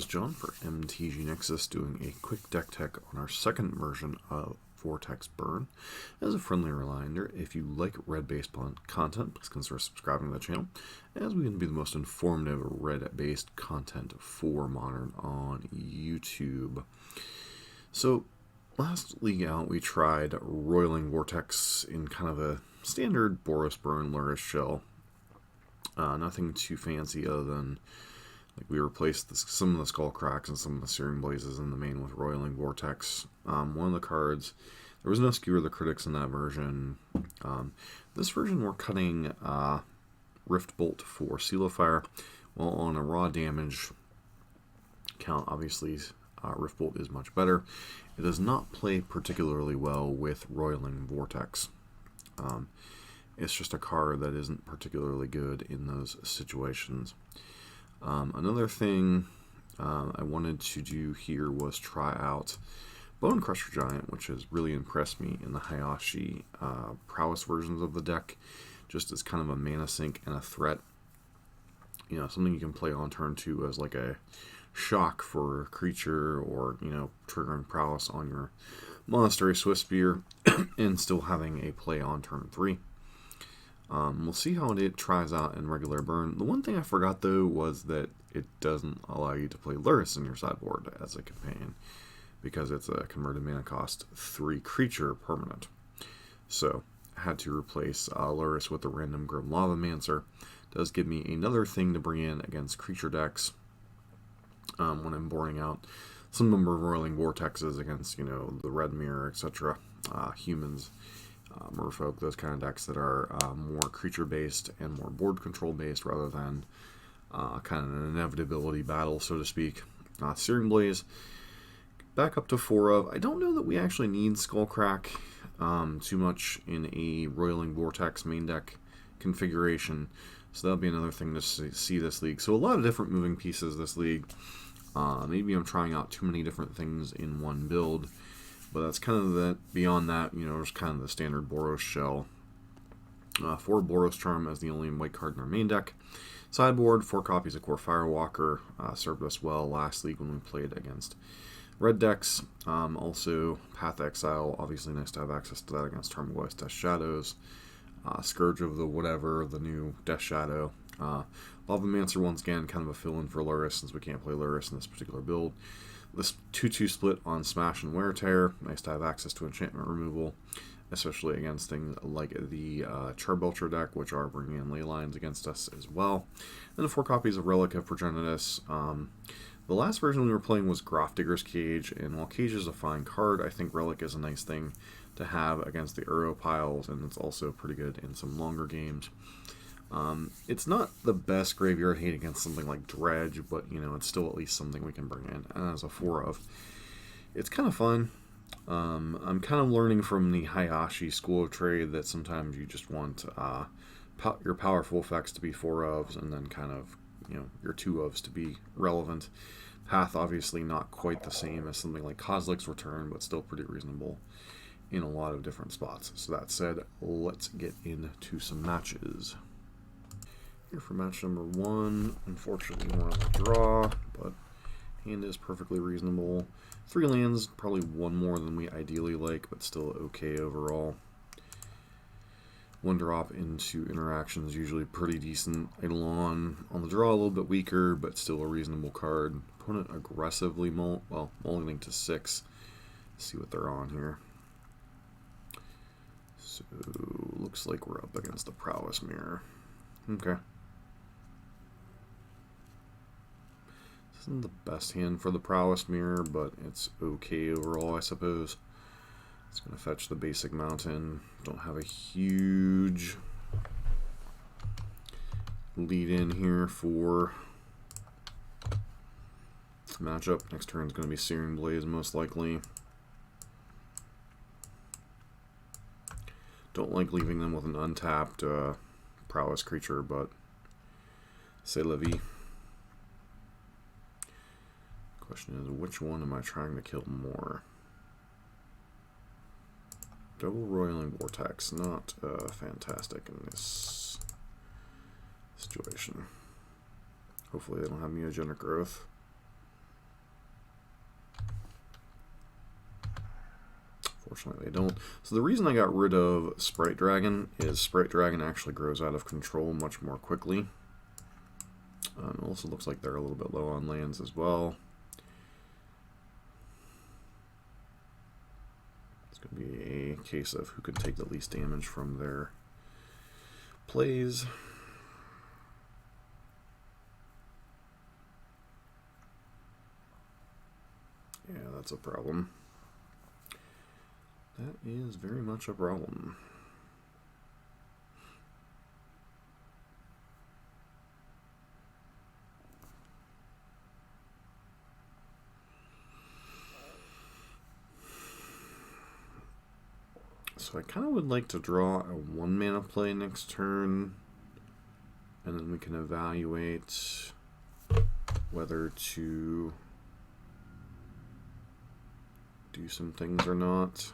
Jund for MTG Nexus, doing a quick deck tech on our second version of Vortex Burn. As a friendly reminder, if you like red-based content, please consider subscribing to the channel, as we can be the most informative red-based content for Modern on YouTube. So, last league out, we tried Roiling Vortex in kind of a standard Boros Burn Lurrus shell. Nothing too fancy other than we replaced some of the Skull Cracks and some of the Searing Blazes in the main with Roiling Vortex. One of the cards, there was no Skewer the Critics in that version. This version we're cutting Rift Bolt for Seal of Fire. Well, on a raw damage count, obviously Rift Bolt is much better. It does not play particularly well with Roiling Vortex. It's just a card that isn't particularly good in those situations. Another thing I wanted to do here was try out Bone Crusher Giant, which has really impressed me in the Hayashi Prowess versions of the deck, just as kind of a mana sink and a threat. You know, something you can play on turn 2 as like a shock for a creature, or, you know, triggering Prowess on your Monastery Swiftspear and still having a play on turn 3. We'll see how it tries out in regular burn. The one thing I forgot, though, was that it doesn't allow you to play Lurrus in your sideboard as a companion, because it's a converted mana cost 3 creature permanent. So I had to replace Lurrus with a random Grim Lavamancer. Does give me another thing to bring in against creature decks when I'm boarding out some number of Roiling Vortexes against, you know, the Red Mirror, etc., humans, merfolk, those kind of decks that are more creature-based and more board control-based rather than kind of an inevitability battle, so to speak. Searing Blaze, back up to 4 of. I don't know that we actually need Skullcrack too much in a Roiling Vortex main deck configuration, so that'll be another thing to see this league. So a lot of different moving pieces this league. Maybe I'm trying out too many different things in one build, but that's kind of that. Beyond that, you know, there's kind of the standard Boros shell. 4 Boros Charm as the only white card in our main deck. Sideboard, 4 copies of Core Firewalker. Served us well last league when we played against red decks. Also, Path Exile, obviously nice to have access to that against Tarmogoyf's Death Shadows. Scourge of the whatever, the new Death Shadow. Lavamancer, once again, kind of a fill-in for Lurrus, since we can't play Lurrus in this particular build. This 2-2 split on Smash and Wear Tear. Nice to have access to enchantment removal, especially against things like the Charbelcher deck, which are bringing in ley lines against us as well. And the 4 copies of Relic of Progenitus. The last version we were playing was Grafdigger's Cage, and while Cage is a fine card, I think Relic is a nice thing to have against the Uro piles, and it's also pretty good in some longer games. It's not the best graveyard hate against something like Dredge, but, you know, it's still at least something we can bring in. And as a 4 of, it's kind of fun. I'm kind of learning from the Hayashi school of trade that sometimes you just want your powerful effects to be 4 ofs, and then kind of, you know, your 2 ofs to be relevant. Path, obviously not quite the same as something like Kozilek's Return, but still pretty reasonable in a lot of different spots. So that said, let's get into some matches. Here for match number 1, unfortunately we're on the draw, but hand is perfectly reasonable. 3 lands, probably 1 more than we ideally like, but still okay overall. 1 drop into interactions, usually pretty decent. Eidolon on the draw, a little bit weaker, but still a reasonable card. Opponent aggressively mulliganing to 6. Let's see what they're on here. So, looks like we're up against the Prowess Mirror. Okay. This isn't the best hand for the Prowess Mirror, but it's okay overall, I suppose. It's going to fetch the basic mountain. Don't have a huge lead in here for matchup. Next turn is going to be Searing Blaze, most likely. Don't like leaving them with an untapped Prowess creature, but c'est la vie. Question is, which one am I trying to kill more? Double Roiling Vortex, not fantastic in this situation. Hopefully they don't have Neogenic Growth. Unfortunately, they don't. So the reason I got rid of Sprite Dragon is Sprite Dragon actually grows out of control much more quickly. It also looks like they're a little bit low on lands as well. It's going to be a case of who can take the least damage from their plays. Yeah, that's a problem. That is very much a problem. So I kind of would like to draw a 1-mana play next turn, and then we can evaluate whether to do some things or not.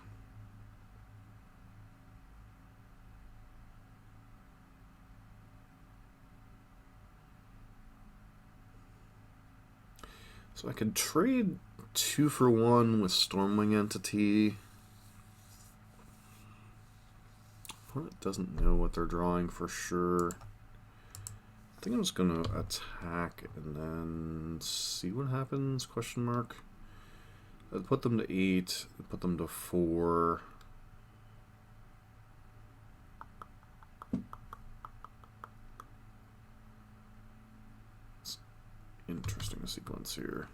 So I could trade 2 for 1 with Stormwing Entity. Opponent doesn't know what they're drawing for sure. I think I'm just going to attack and then see what happens, question mark. I'd put them to 8, I'd put them to 4. It's interesting sequence here.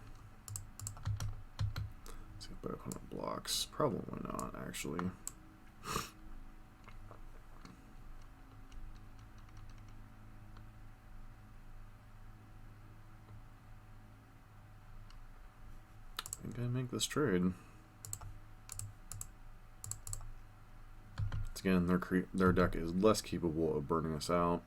Let's see if my opponent blocks. Probably not, actually. I think I make this trade. Again, their deck is less capable of burning us out.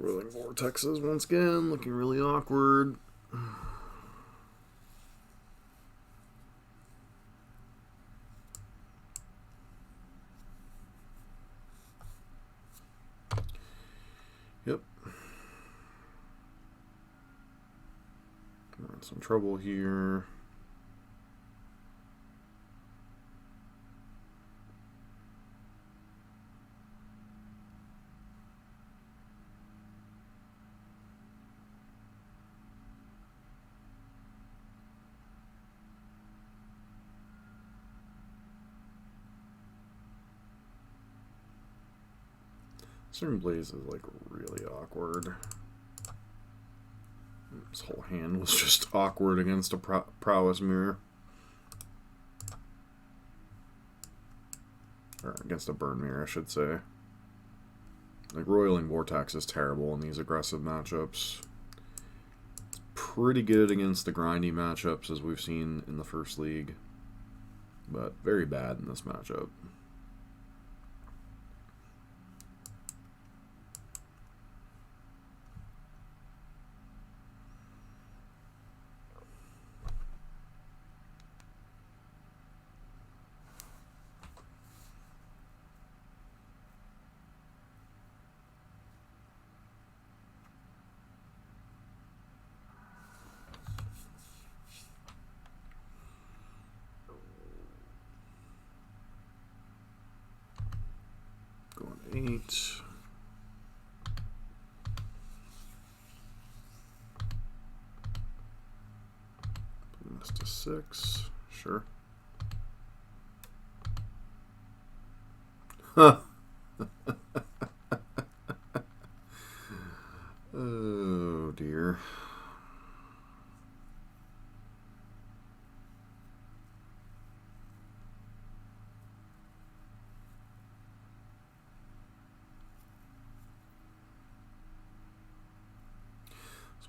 Roiling Vortexes once again, looking really awkward. Yep. We're in some trouble here. Certain Blaze is like really awkward. This whole hand was just awkward against a Prowess mirror. Or against a Burn mirror, I should say. Like, Roiling Vortex is terrible in these aggressive matchups. It's pretty good against the grindy matchups, as we've seen in the first league. But very bad in this matchup. Going 8. Putting this to 6. Sure. Huh. Oh dear.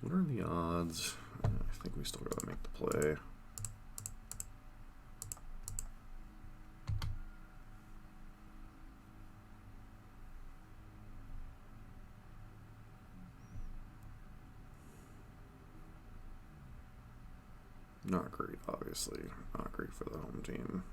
What are the odds? I think we still gotta make the play. Not great, obviously. Not great for the home team.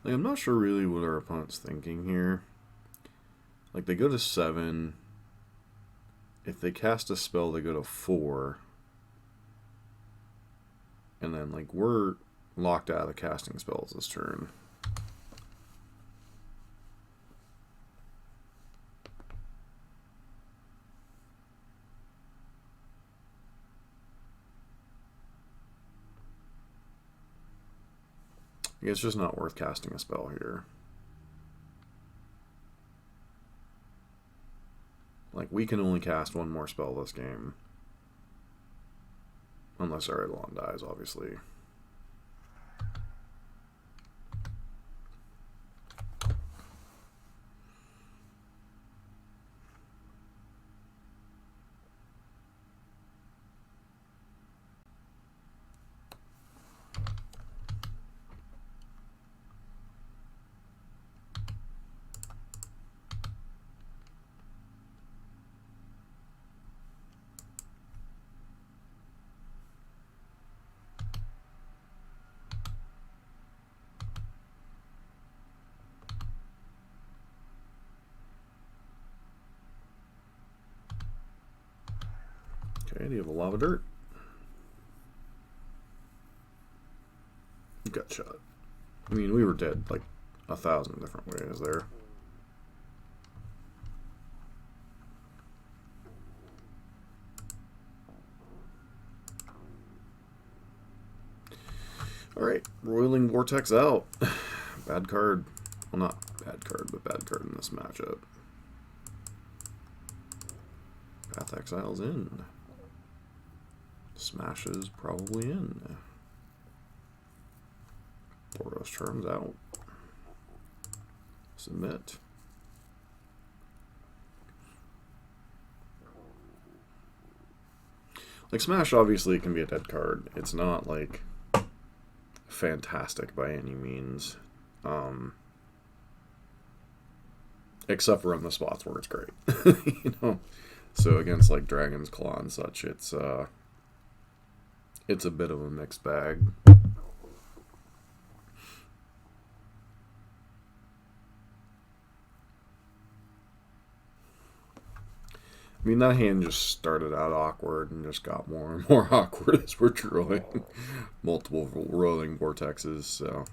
Like, I'm not sure really what our opponent's thinking here. Like, they go to 7. If they cast a spell, they go to 4. And then, like, we're locked out of casting spells this turn. It's just not worth casting a spell here. Like, we can only cast one more spell this game. Unless our Eidolon dies, obviously. Okay, do you have a lava dirt? Gut shot. I mean, we were dead like 1,000 different ways there. Alright, Roiling Vortex out. Bad card. Well, not bad card, but bad card in this matchup. Path Exile's in. Smash is probably in. Boros Charm's out. Submit. Like, Smash obviously can be a dead card. It's not, like, fantastic by any means. Except for in the spots where it's great. You know? So against, like, Dragon's Claw and such, it's a bit of a mixed bag. I mean, that hand just started out awkward and just got more and more awkward as we're drawing multiple Roiling Vortexes, so.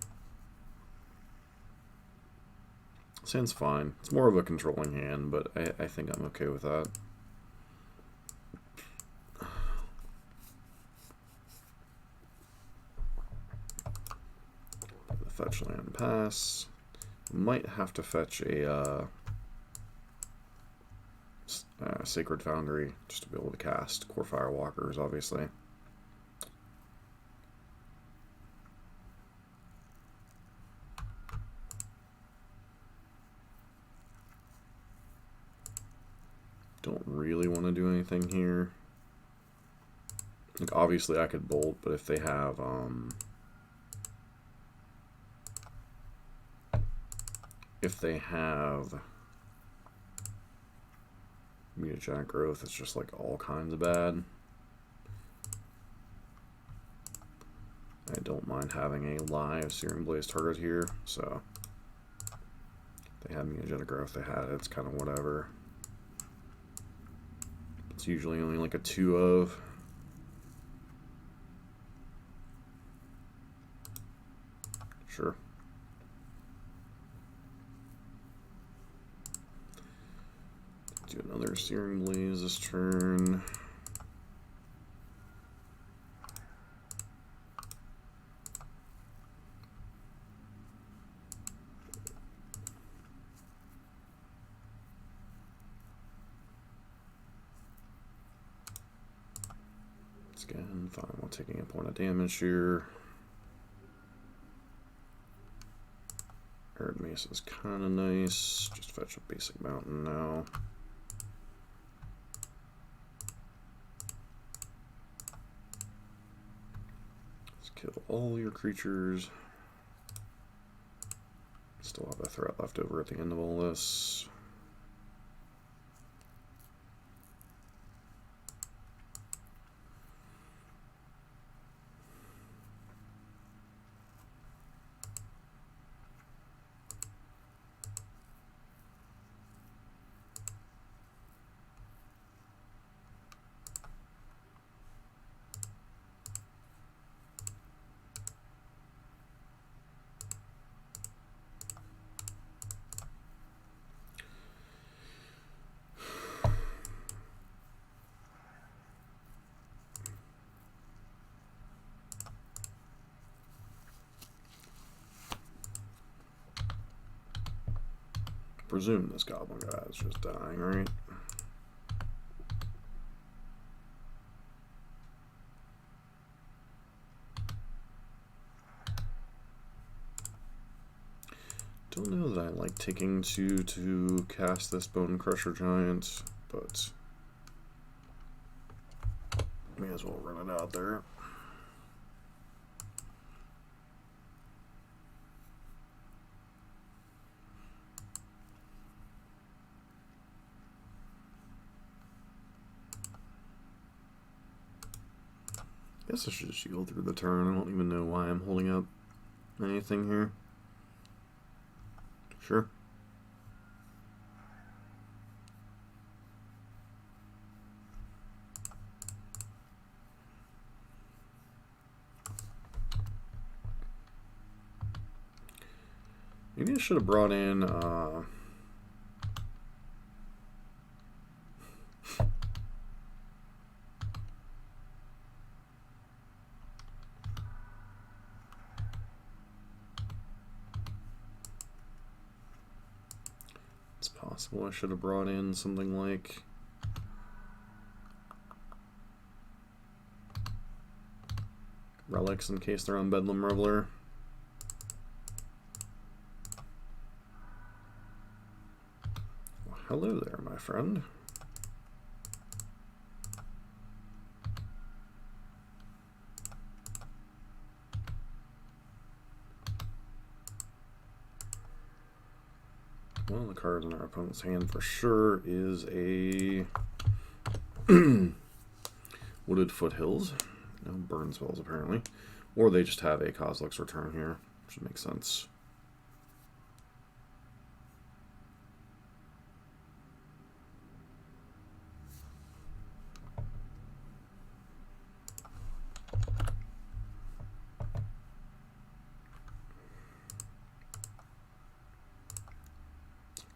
This hand's fine. It's more of a controlling hand, but I think I'm okay with that. The fetch land pass. Might have to fetch a Sacred Foundry just to be able to cast Core Firewalkers, obviously. Don't really want to do anything here. Like, obviously I could bolt, but if they have mutagenic growth, it's just like all kinds of bad. I don't mind having a live Searing Blaze target here, so if they had mutagenic growth, they had it, it's kind of whatever. It's usually only like a 2 of. Sure. another Searing Blaze this turn. Again, fine, while taking a point of damage here. Arid Mace is kind of nice. Just fetch a basic mountain now. Let's kill all your creatures. Still have a threat left over at the end of all this. Presume this goblin guy is just dying, right? Don't know that I like taking 2 to cast this Bone Crusher Giant, but may as well run it out there. Guess I should just shield through the turn. I don't even know why I'm holding up anything here. Sure. Maybe I should have brought in it's possible I should have brought in something like relics in case they're on Bedlam Reveler. Well, hello there, my friend. One of the cards in our opponent's hand for sure is a Wooded Foothills. No burn spells apparently. Or they just have a Kozilek's Return here, which makes sense.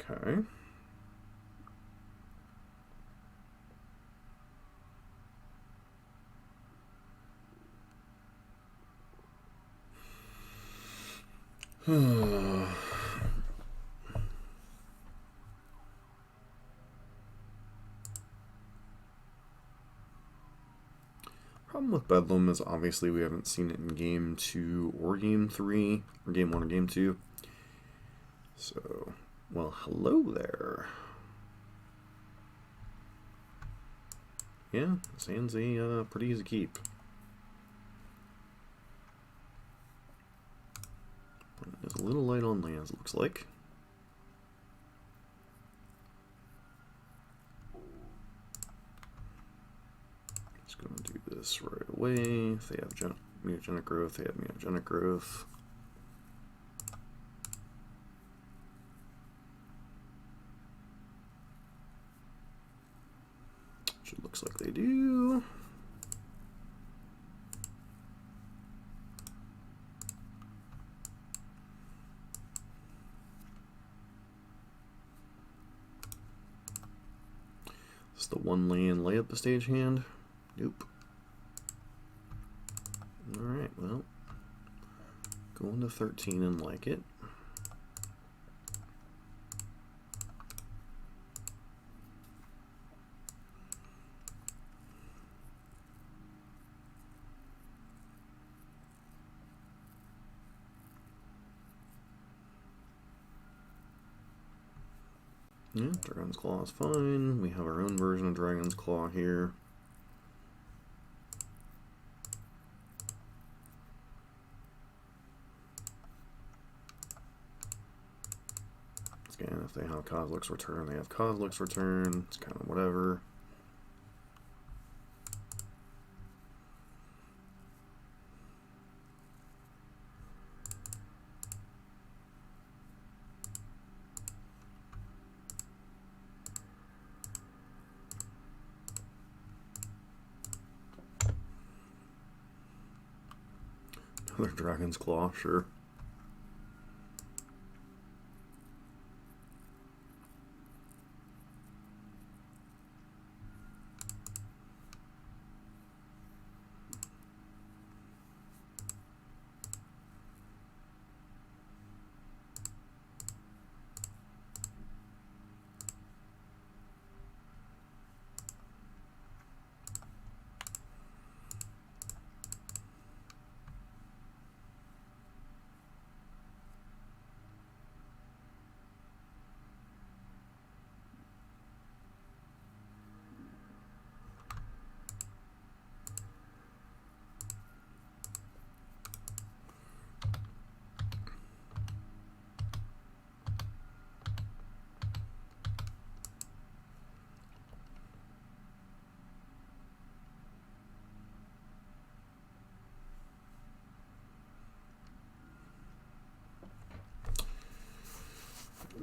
Okay. Problem with Bedlam is obviously we haven't seen it in Game 2 or Game 3, or Game 1 or Game 2. So, well, hello there. Yeah, this hand's a pretty easy keep. It's a little light on lands, it looks like. Just going to do this right away. If they have mutagenic growth, they have mutagenic growth. Which it looks like they do. Is this the one land lay up the stage hand? Nope. Alright, well. Going to 13 and like it. Yeah, Dragon's Claw is fine. We have our own version of Dragon's Claw here. Again, if they have Kozilek's Return, they have Kozilek's Return. It's kind of whatever. Another Dragon's Claw, sure.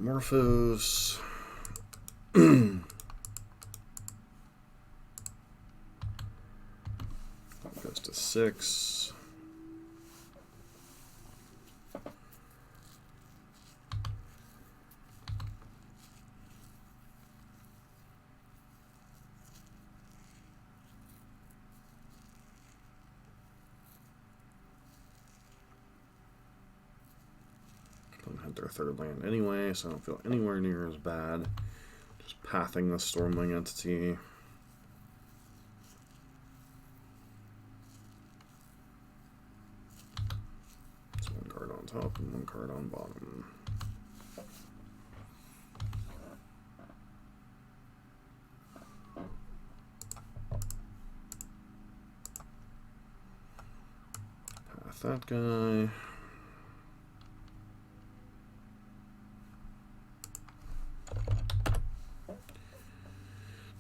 Morphos. Goes to 6. Don't have their third land anyway, so I don't feel anywhere near as bad. Just pathing the Stormwing entity. It's one card on top and one card on bottom. Path that guy.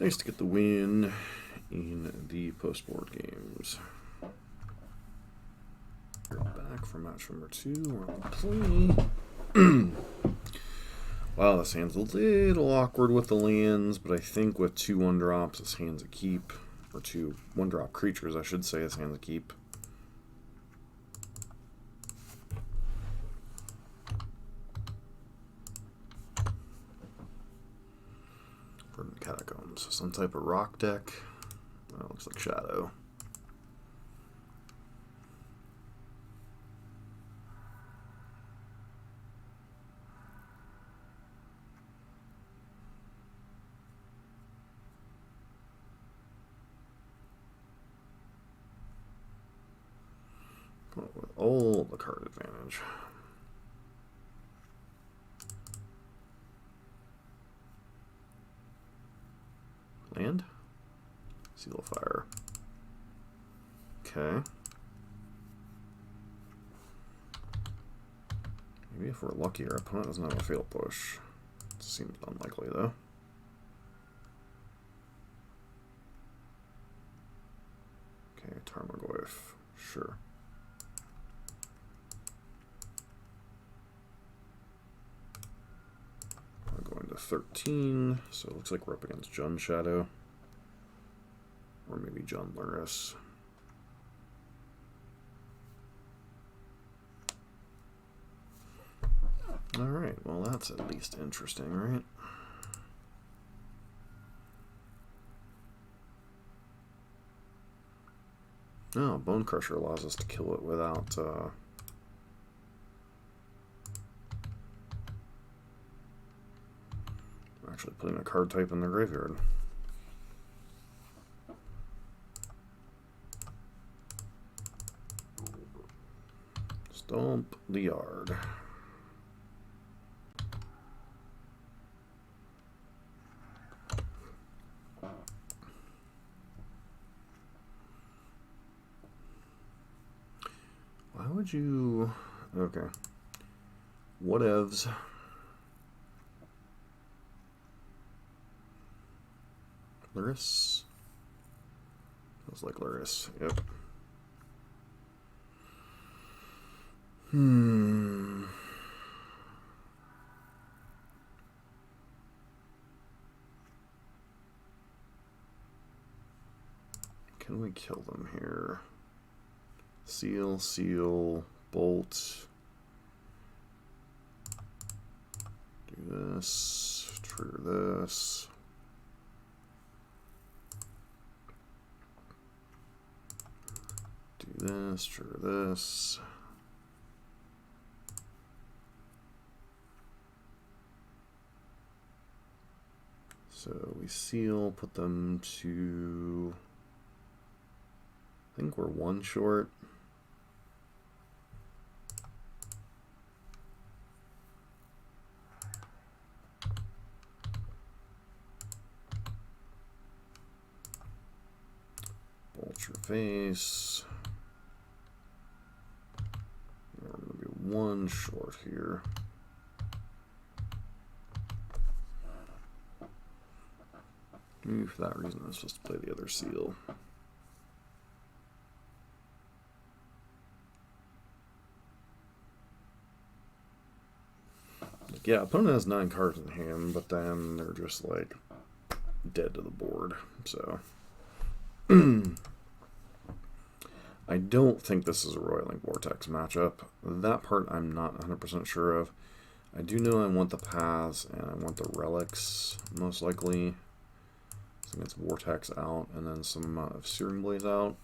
Nice to get the win in the post-board games. We're back for match number 2. We're on play. Wow, this hand's a little awkward with the lands, but I think with 2 1-drops, this hand's a keep. Or 2 1-drop creatures, I should say, this hand's a keep. Catacombs. Some type of rock deck. That looks like Shadow. But with all the card advantage. Land? Seal of Fire. Okay. Maybe if we're lucky, our opponent doesn't have a fatal push. Seems unlikely, though. Okay, Tarmogoyf. Sure. We're going to 13, so it looks like we're up against Jund Shadow. Or maybe Jund Lurrus. Alright, well that's at least interesting, right? Oh, Bone Crusher allows us to kill it without actually putting a card type in the graveyard. Stomp the yard. Why would you... Okay. Whatevs. Lurrus? Feels like Lurrus. Yep. Can we kill them here? Seal, seal, bolt. Do this, trigger this. Do this, trigger this. So we seal, put them to... I think we're one short. Bolt your face. We're going to be one short here. Maybe for that reason I was supposed to play the other seal. Like, yeah, opponent has 9 cards in hand, but then they're just like dead to the board. So I don't think this is a Roiling Vortex matchup. That part I'm not 100% sure of. I do know I want the paths and I want the relics, most likely. I think it's Vortex out and then some amount of Searing Blaze out.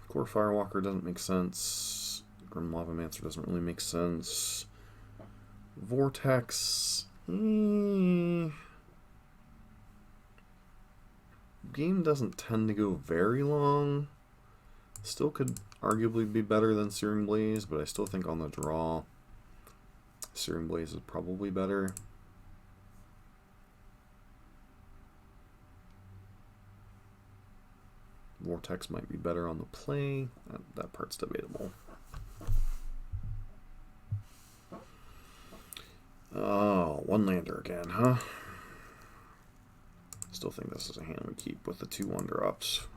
Core Firewalker doesn't make sense. Grim Lavamancer doesn't really make sense. Vortex... Game doesn't tend to go very long. Still could arguably be better than Searing Blaze, but I still think on the draw, Searing Blaze is probably better. Vortex might be better on the play. That part's debatable. Oh, one lander again, huh? Still think this is a hand we keep with the 2 1-drops.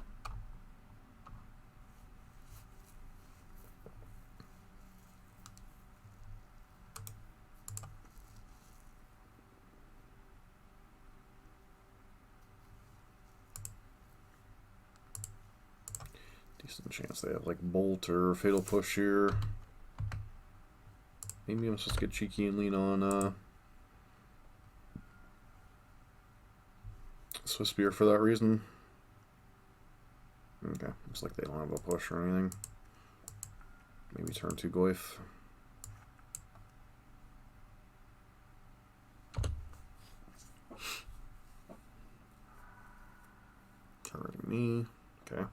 Decent chance they have like Bolt or Fatal Push here. Maybe I'm supposed to get cheeky and lean on Swiss Spear for that reason. Okay, looks like they don't have a push or anything. Maybe turn 2 Goyf. Targeting me. Okay.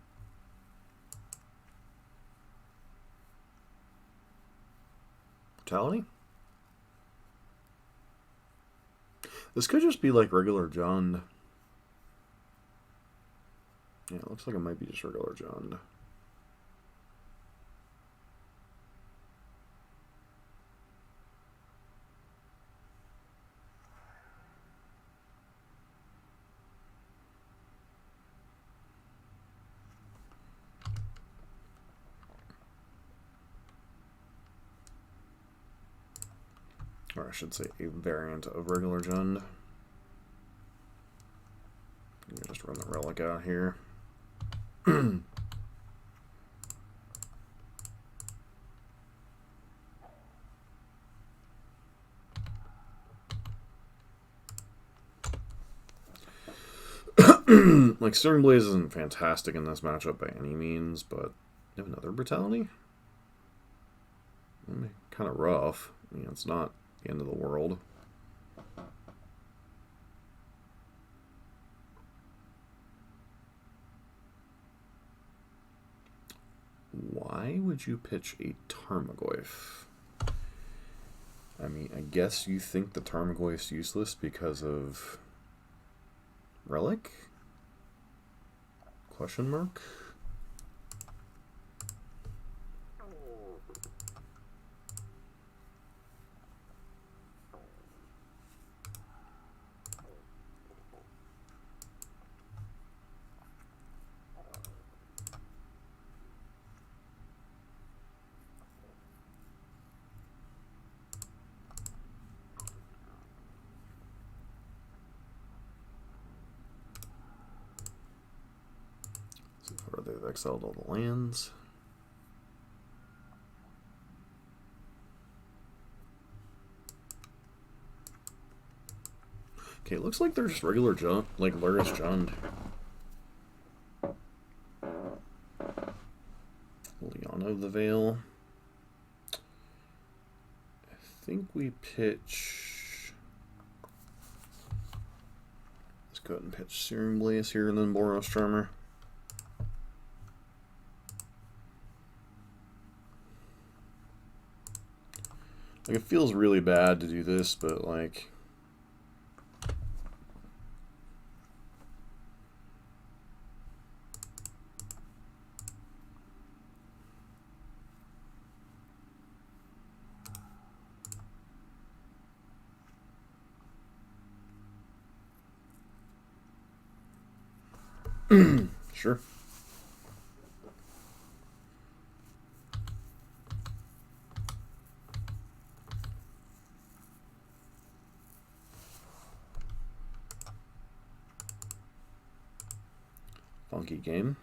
Brutality? This could just be like regular Jund. Yeah, it looks like it might be just regular Jund. Or I should say a variant of regular Jund. You can just run the relic out here. Like, Stern Blaze isn't fantastic in this matchup by any means, but you have another Brutality? Kind of rough. I mean, it's not the end of the world. Why would you pitch a Tarmogoyf? I mean, I guess you think the Tarmogoyf's useless because of Relic? Question mark? Or they've exiled all the lands. Okay, it looks like they're just regular Jund, like Lurrus Jund. Leon of the Veil. I think we pitch. Let's go ahead and pitch Searing Blaze here and then Boros Charmer. Like, it feels really bad to do this, but like, sure. Funky game.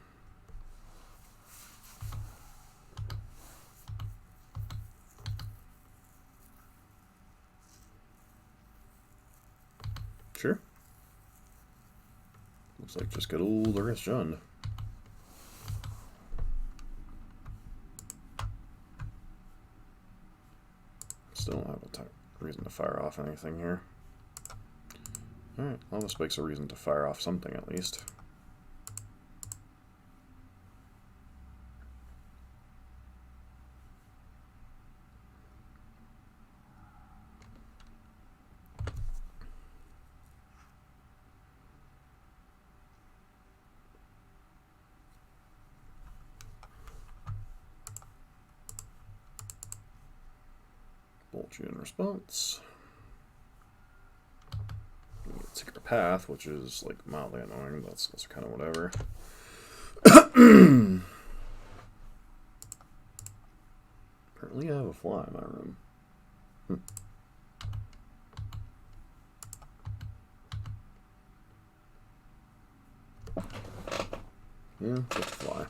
Sure. Looks like just good old Lurrus Jund. Still don't have a reason to fire off anything here. Alright, well, this makes a reason to fire off something at least. Bolt you in response. Secret Path, which is like mildly annoying, but it's also kind of whatever. Apparently I have a fly in my room. Yeah, it's a fly.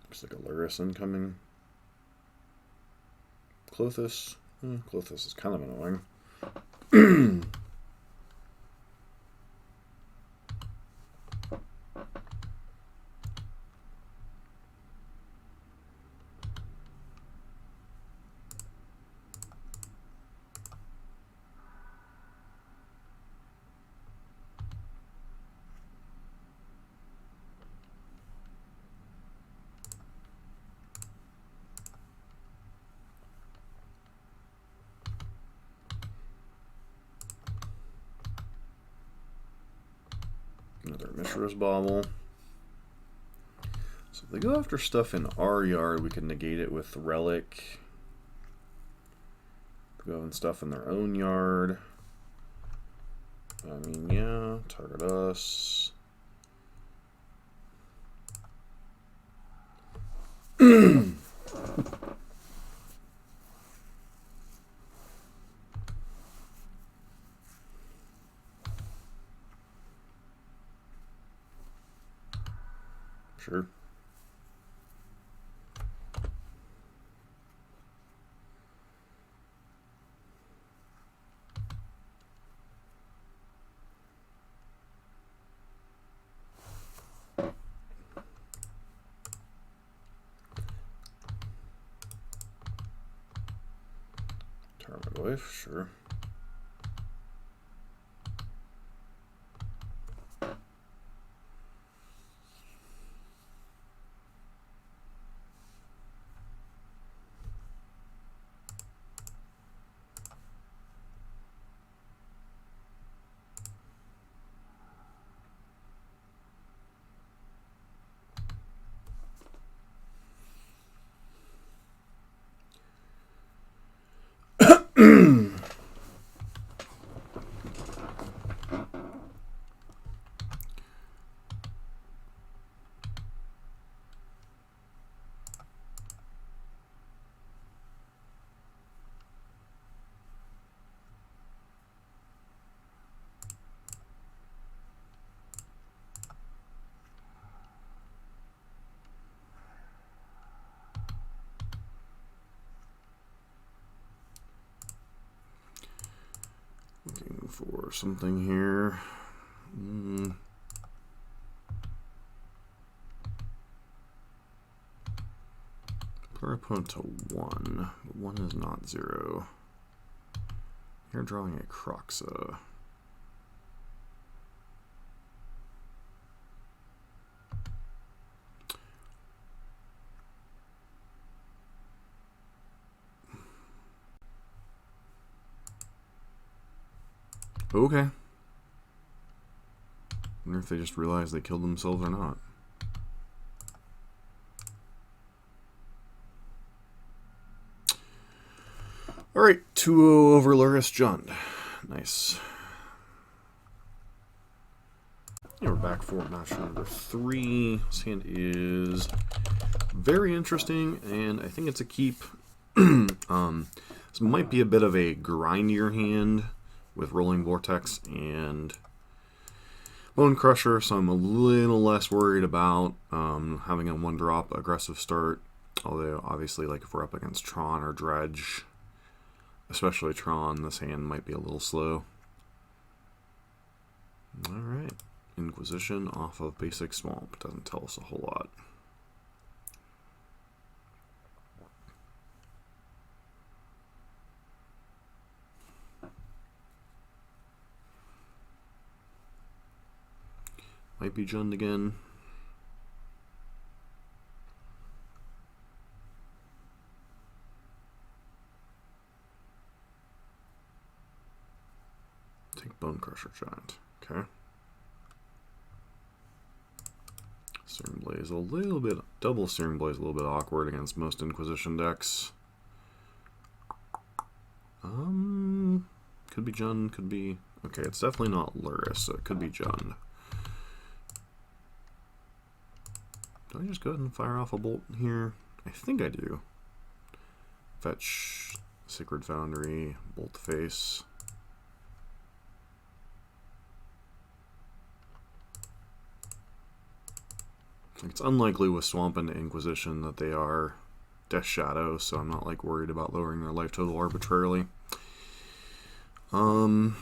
Looks like a Lurrus incoming. Clothis. Clothis is kind of annoying. Another Mishra's Bauble. So if they go after stuff in our yard, we can negate it with Relic. If they go in stuff in their own yard, I mean, yeah, target us. Sure. Tarmogoyf, sure. Looking for something here. Put our opponent to 1, but 1 is not 0. You're drawing a Kroxa. Okay. I wonder if they just realized they killed themselves or not. Alright, 2-0 over Lurrus Jund. Nice. Yeah, we're back for match number 3. This hand is very interesting, and I think it's a keep. This might be a bit of a grindier hand with Roiling Vortex and Bone Crusher, so I'm a little less worried about having a 1-drop aggressive start. Although, obviously, like if we're up against Tron or Dredge, especially Tron, this hand might be a little slow. Alright, Inquisition off of basic Swamp. Doesn't tell us a whole lot. Might be Jund again. Take Bone Crusher Giant. Okay. Searing Blaze a little bit, double Searing Blaze a little bit awkward against most Inquisition decks. Could be Jund, could be... Okay, it's definitely not Lurrus, so it could be Jund. Do I just go ahead and fire off a bolt here? I think I do. Fetch, Sacred Foundry, Bolt Face. It's unlikely with Swamp and Inquisition that they are Death Shadow, so I'm not like worried about lowering their life total arbitrarily. Goblin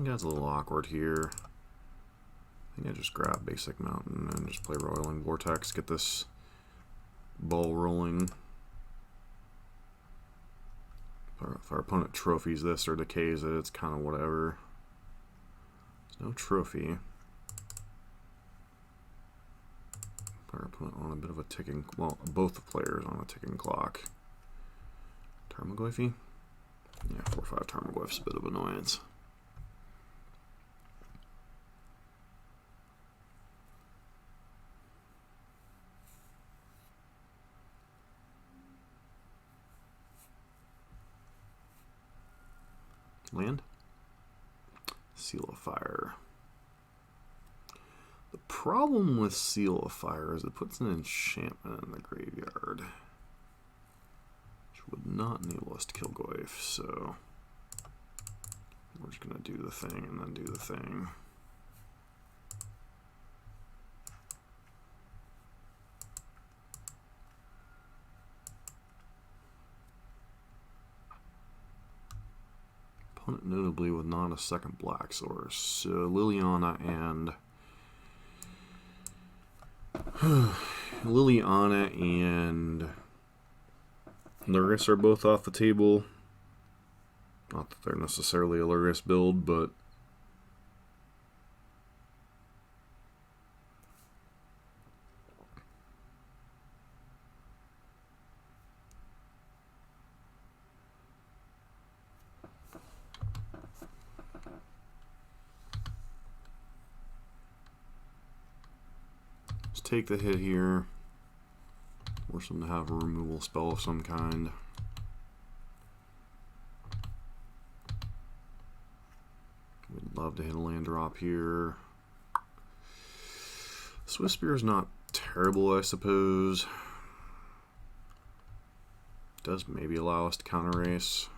God's a little awkward here. I think I just grab Basic Mountain and just play Roiling Vortex, get this ball rolling. If our opponent trophies this or decays it, it's kind of whatever. There's no trophy. Put our opponent on a bit of a ticking, well, both the players on a ticking clock. Tarmogoyf? Yeah, 4/5 Tarmogoyf's a bit of annoyance. Land. Seal of Fire. The problem with Seal of Fire is it puts an enchantment in the graveyard, which would not enable us to kill Goyf, so we're just going to do the thing and then do the thing. Opponent notably with not a second black source, so Liliana and Lurrus are both off the table. Not that they're necessarily a Lurrus build, but let's take the hit here. Force them to have a removal spell of some kind. We'd love to hit a land drop here. Swift Spear is not terrible, I suppose. Does maybe allow us to counter race.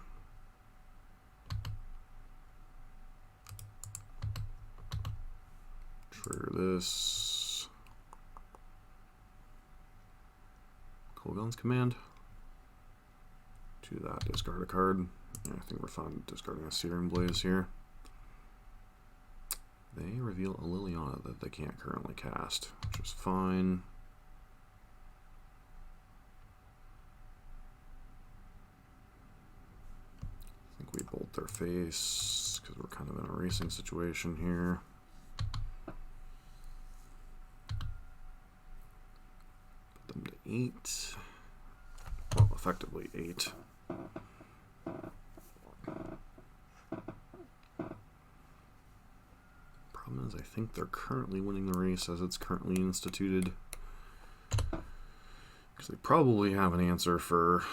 Trigger this. Colgun's command. To that, discard a card. Yeah, I think we're fine discarding a Searing Blaze here. They reveal a Liliana that they can't currently cast, which is fine. I think we bolt their face because we're kind of in a racing situation here. Put them to 8. Well, effectively 8. Problem is, I think they're currently winning the race as it's currently instituted. Because they probably have an answer for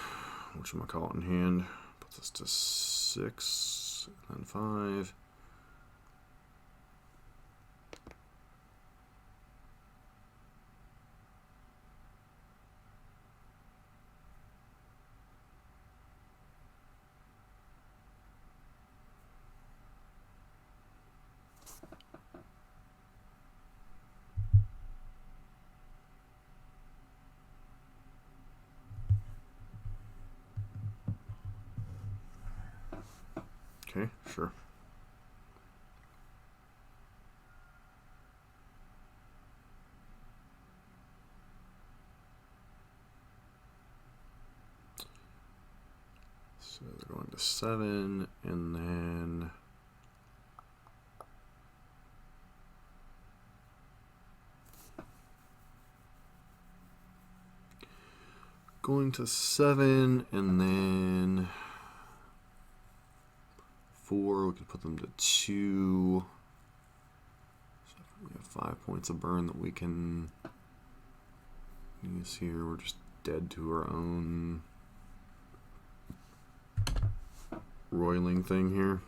whatchamacallit in hand. Puts us to 6, and then 5. Okay, sure. So they're going to 7, and then going to 7, and then 4, we could put them to 2. So we have 5 points of burn that we can use here. We're just dead to our own roiling thing here.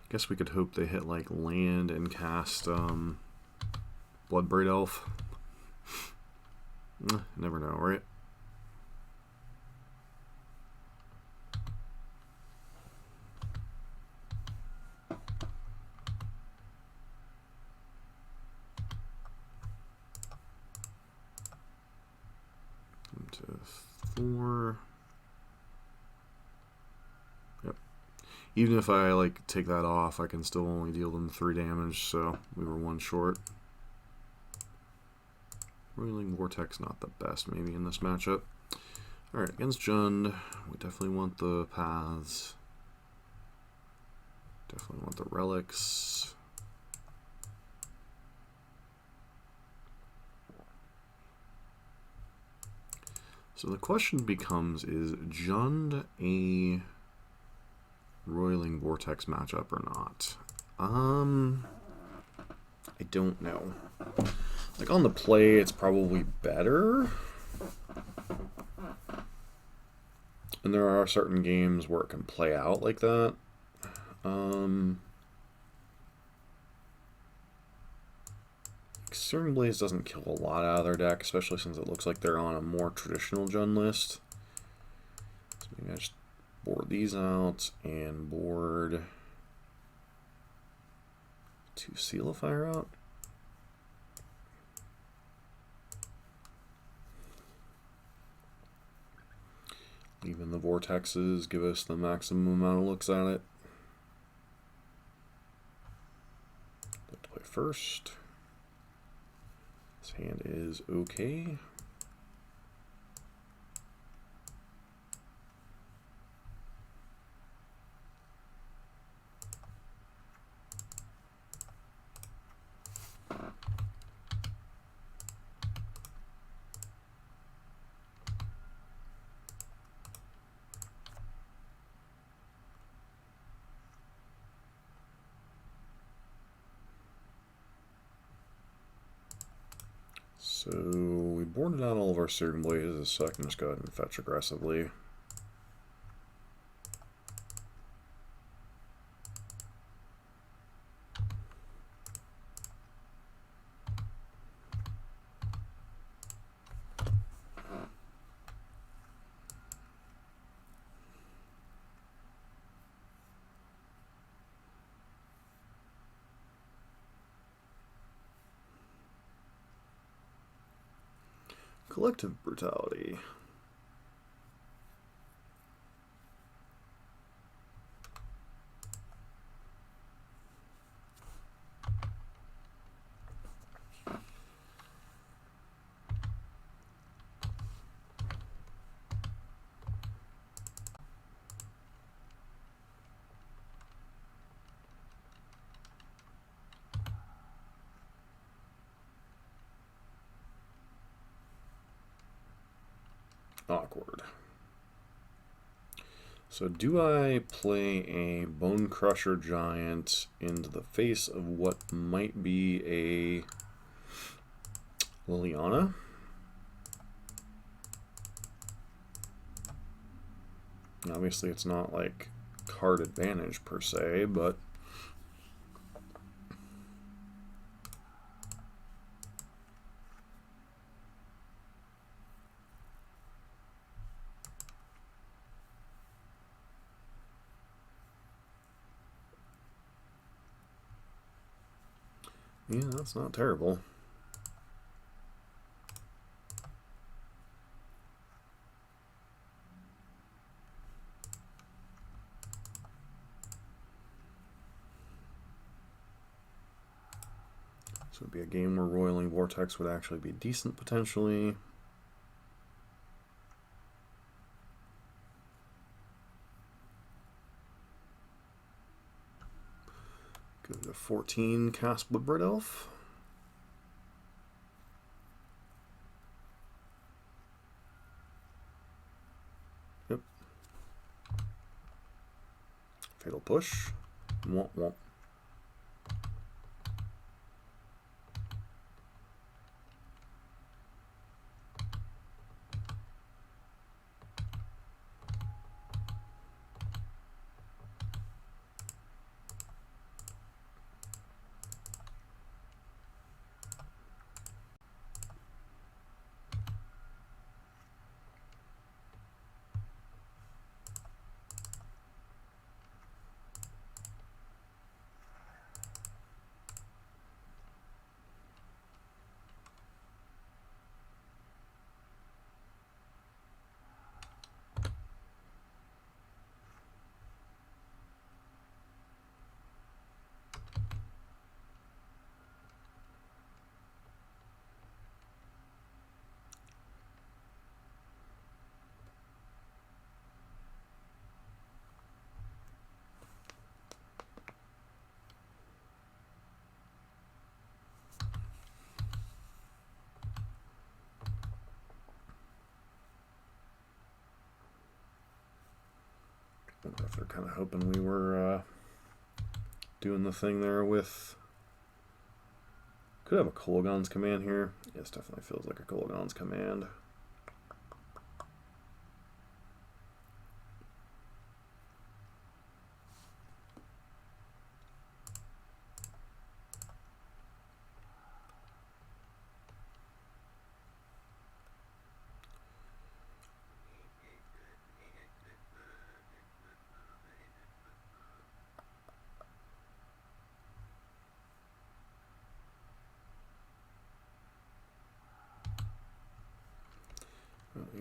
Guess we could hope they hit like land and cast Bloodbraid Elf. Never know, right? Into 4. Yep. Even if I like take that off, I can still only deal them 3 damage, so we were 1 short. Roiling Vortex, not the best maybe in this matchup. Alright, against Jund, we definitely want the paths. Definitely want the relics. So the question becomes, is Jund a Roiling Vortex matchup or not? I don't know. Like on the play, it's probably better. And there are certain games where it can play out like that. Searing Blaze doesn't kill a lot out of their deck, especially since it looks like they're on a more traditional Jund list. So maybe I just board these out and board 2 Seal of Fire out. Even the vortexes give us the maximum amount of looks at it. Like to play first. This hand is okay. So we boarded out all of our Searing Blazes, so I can just go ahead and fetch aggressively. Collective Brutality. Awkward. So do I play a Bone Crusher Giant into the face of what might be a Liliana? Obviously it's not like card advantage per se, but yeah, that's not terrible. So it'd be a game where Roiling Vortex would actually be decent potentially. Go to 14, cast Bloodbraid Elf. Yep. Fatal Push. Womp womp. I wonder if they're kind of hoping we were doing the thing there with... Could have a Kolaghan's Command here. Yes, definitely feels like a Kolaghan's Command.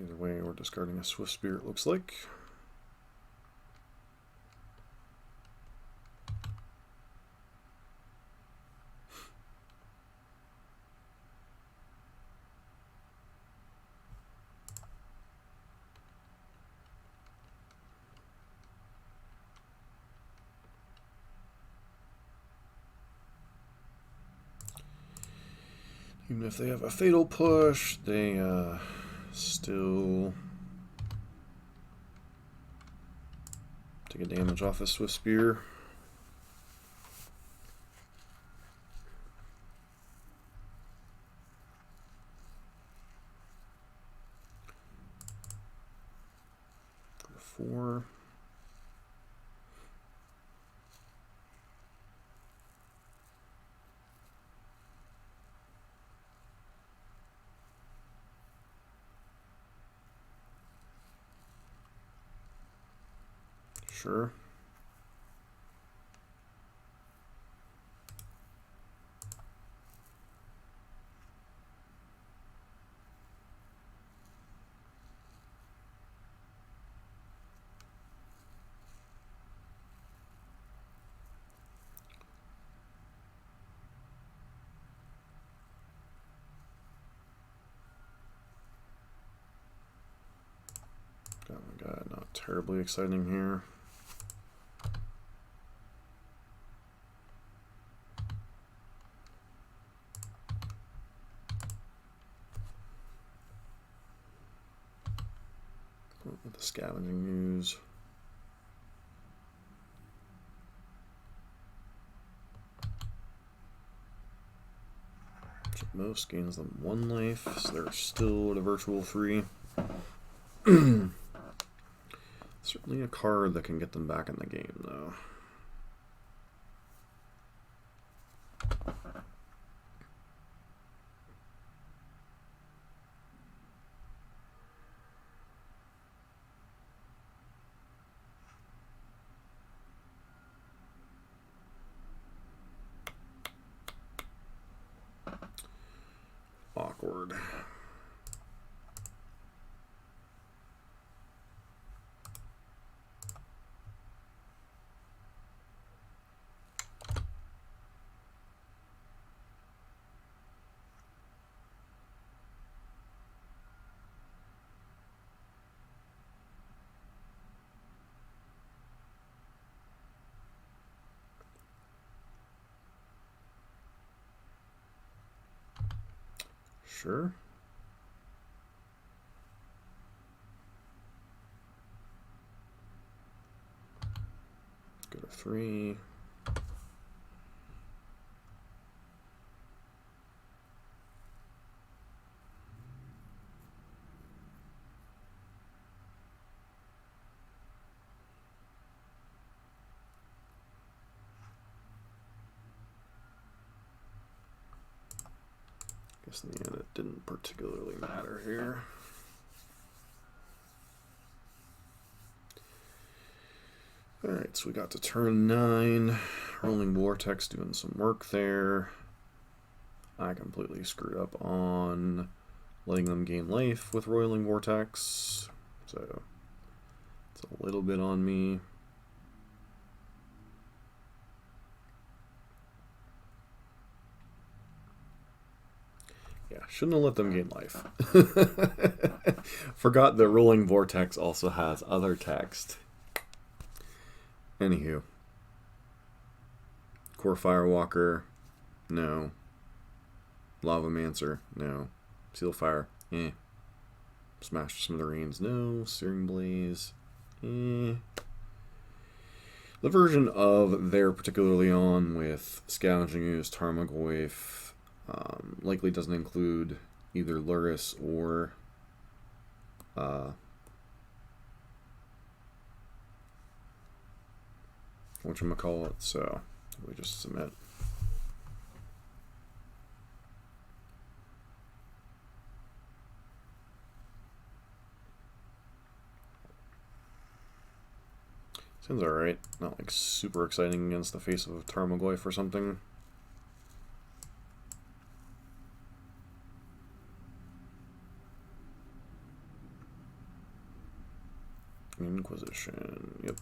Either way, we're discarding a Swift Spear, it looks like. Even if they have a Fatal Push, they still take a damage off the Swift Spear. Go to 4. Sure. Oh my god, not terribly exciting here. With the Scavenging Ooze. Most gains them 1 life, so they're still at a virtual 3. Certainly a card that can get them back in the game, though. Awkward. Sure. Go to 3. Guess in the end it didn't particularly matter here. Alright, so we got to turn 9. Roiling Vortex doing some work there. I completely screwed up on letting them gain life with Roiling Vortex. So it's a little bit on me. Yeah, shouldn't have let them gain life. Forgot that Roiling Vortex also has other text. Anywho. Core Firewalker, no. Lavamancer, no. Seal Fire, eh. Smash Smithereens, no. Searing Blaze, eh. The version of they're particularly on with Scavenging Ooze, Tarmogoyf, likely doesn't include either Lurrus or whatchamacallit, so we just submit. Seems alright. Not like super exciting against the face of Tarmogoyf or something. position. Yep.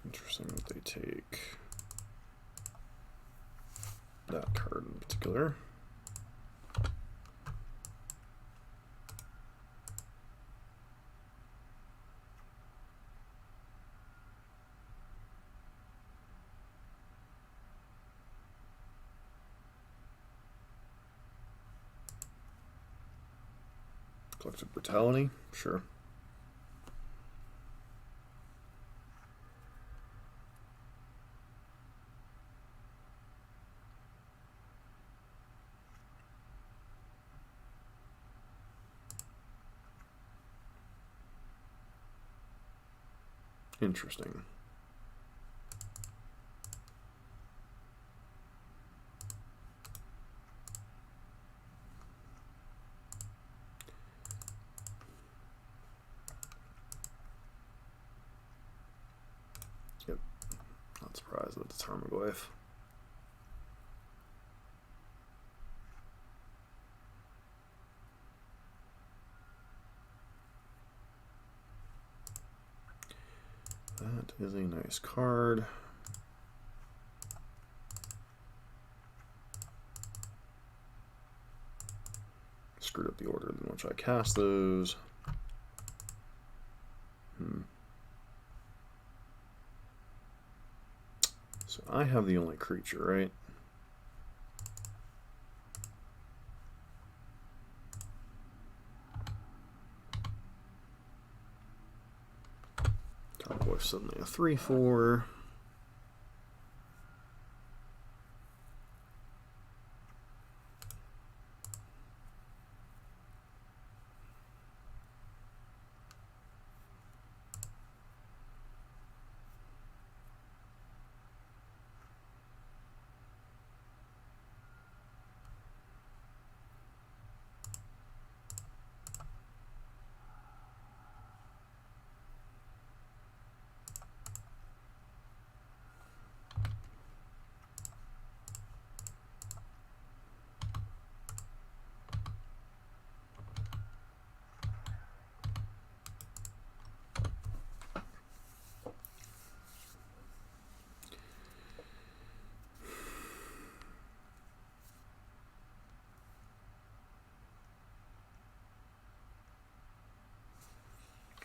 Interesting that they take that card in particular. Collective Brutality, sure. Interesting. Yep. Not surprised that it's Tarmogoyf. That is a nice card. Screwed up the order in which I cast those. So I have the only creature, right? Tarmogoyf suddenly a 3/4.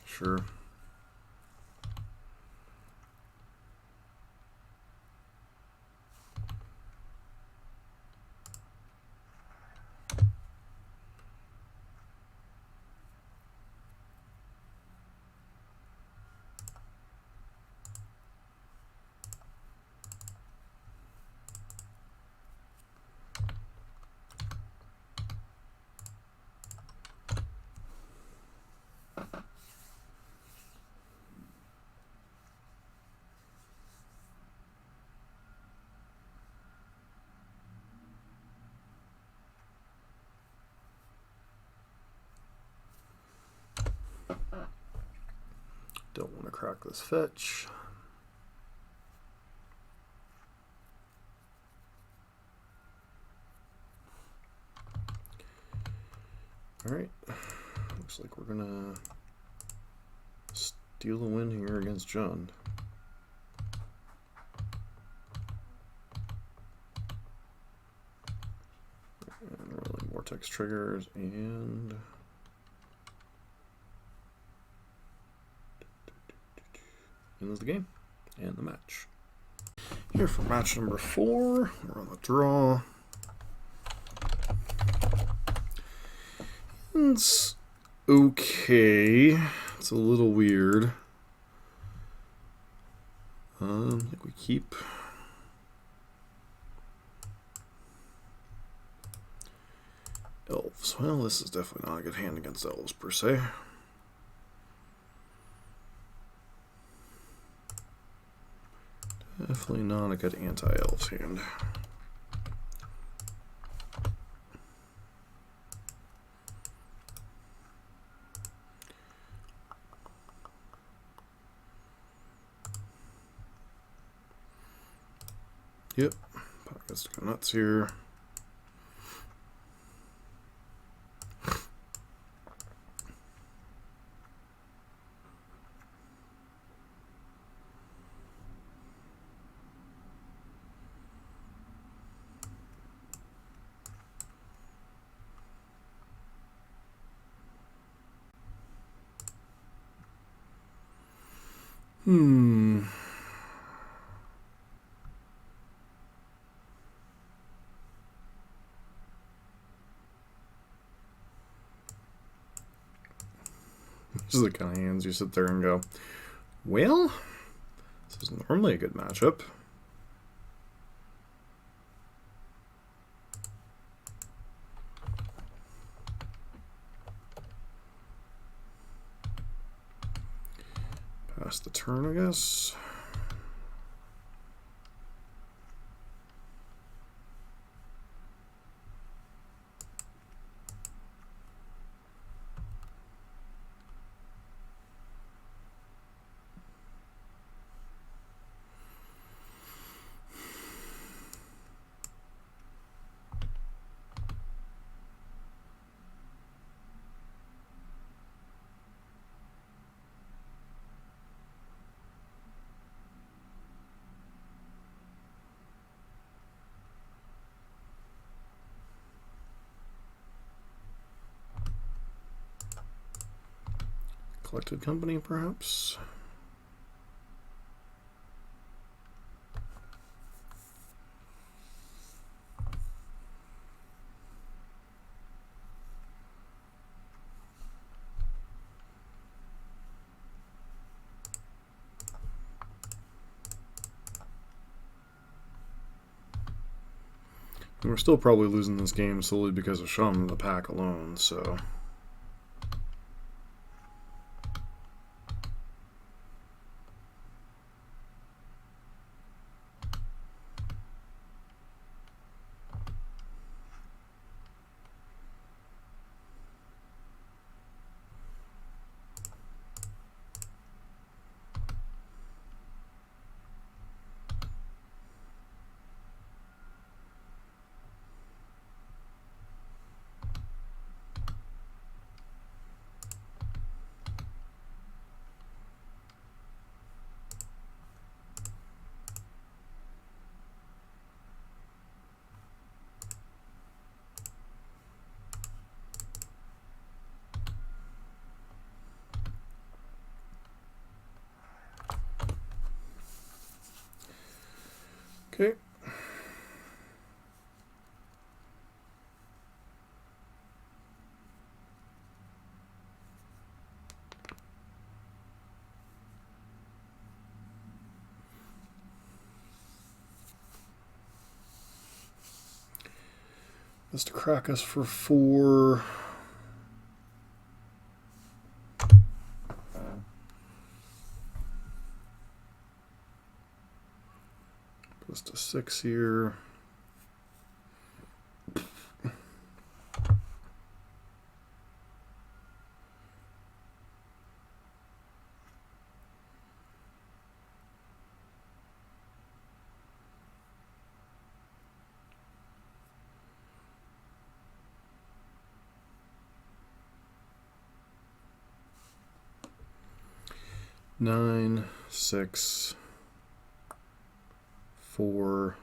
Sure. Don't want to crack this fetch. All right, looks like we're gonna steal the win here against Jund. And Roiling Vortex triggers and ends the game and the match. Here for match number 4, we're on the draw. It's okay. It's a little weird. I think we keep. Elves. Well, this is definitely not a good hand against Elves per se. Definitely not a good anti-Elves hand. Yep. Pockets go nuts here. This is the kind of hands you sit there and go, well, this is normally a good matchup. Pass the turn, I guess. Collected company, perhaps. And we're still probably losing this game solely because of Shaman the pack alone, so. Okay. That's to crack us for 4. Plus to 6 here. Nine, 6, 4.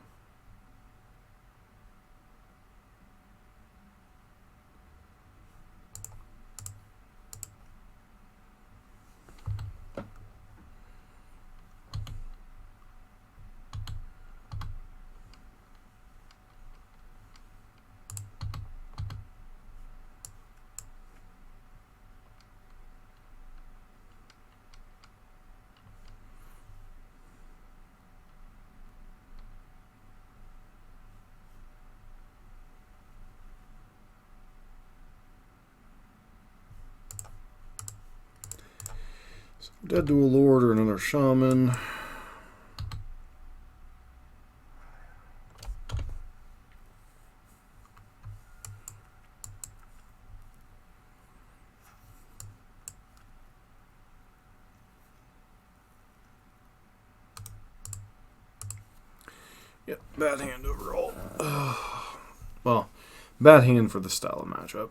Dead to a lord or another shaman. Yeah, bad hand overall. Well, bad hand for the style of matchup.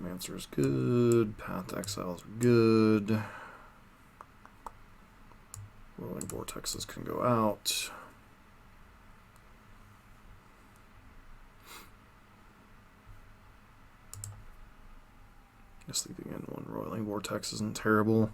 Mancer is good. Path Exiles are good. Roiling Vortexes can go out. Guess leaving in one Roiling Vortex isn't terrible.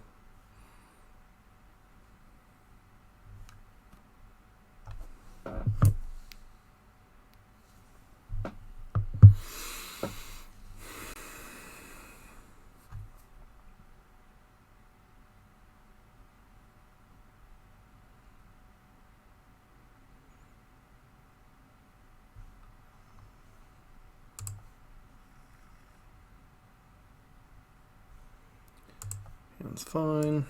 Hand's fine.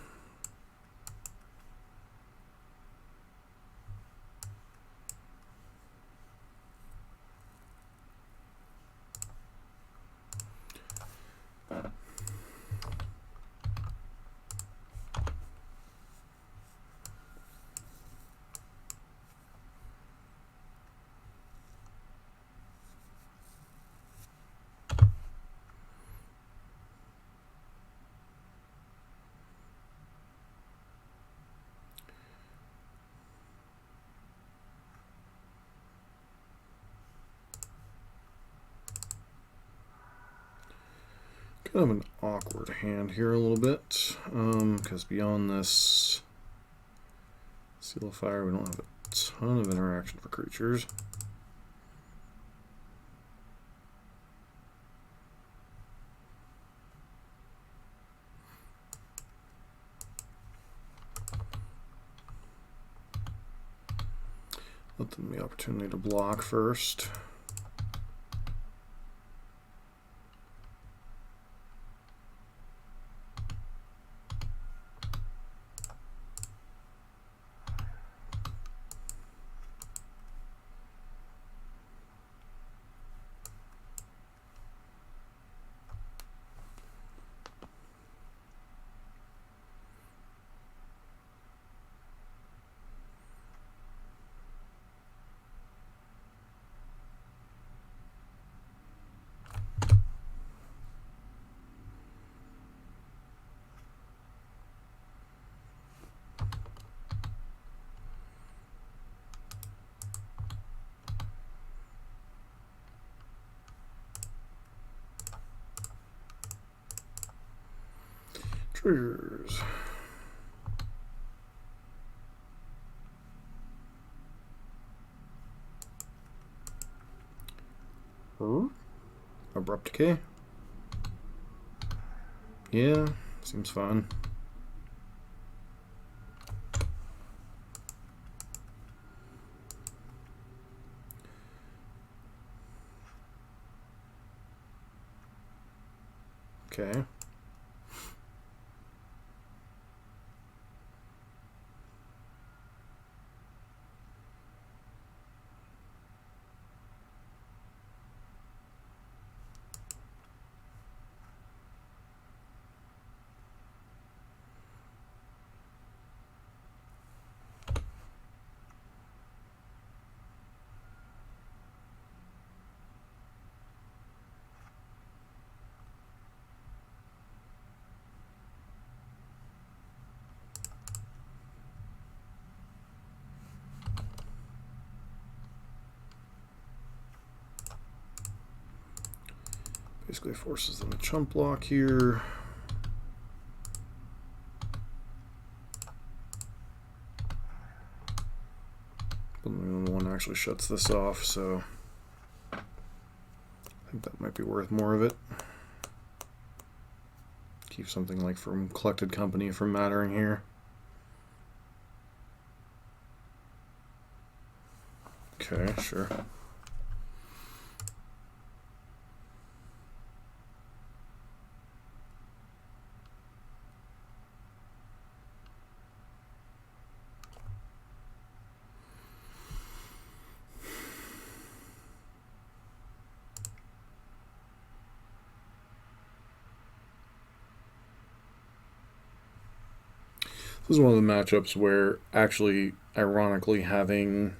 Kind of an awkward hand here a little bit, because beyond this Seal of Fire, we don't have a ton of interaction for creatures. Let them the opportunity to block first. Triggers. Abrupt Decay. Yeah, seems fine. Okay. Basically forces them to chump block here. But the one actually shuts this off, so I think that might be worth more of it. Keep something like from Collected Company from mattering here. Okay, sure. This is one of the matchups where actually, ironically, having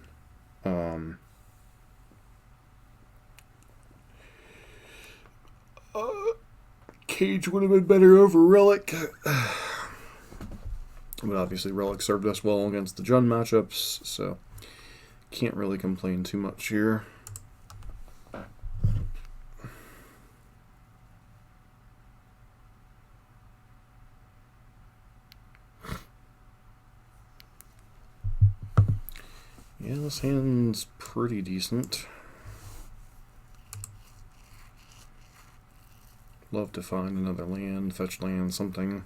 Cage would have been better over Relic. But obviously Relic served us well against the Jund matchups, so can't really complain too much here. Yeah, this hand's pretty decent. Love to find another land, fetch land, something.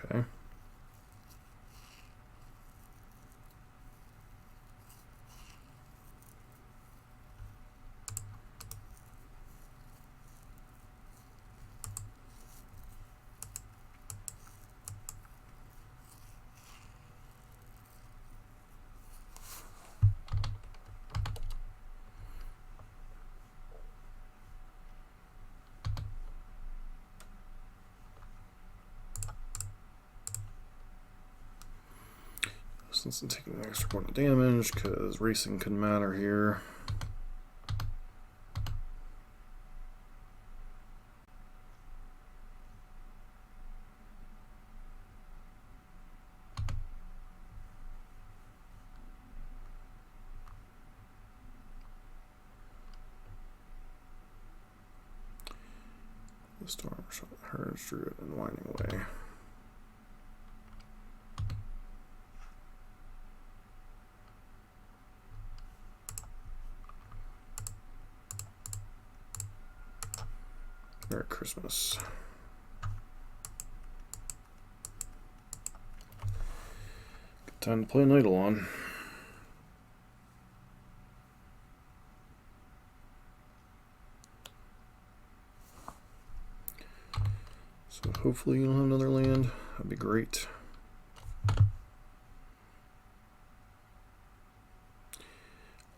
Okay. Since I'm taking an extra point of damage, because racing can matter here. The storm shot her, Druid, and Winding Way. Merry Christmas. Good time to play an Eidolon. So hopefully you'll have another land. That'd be great.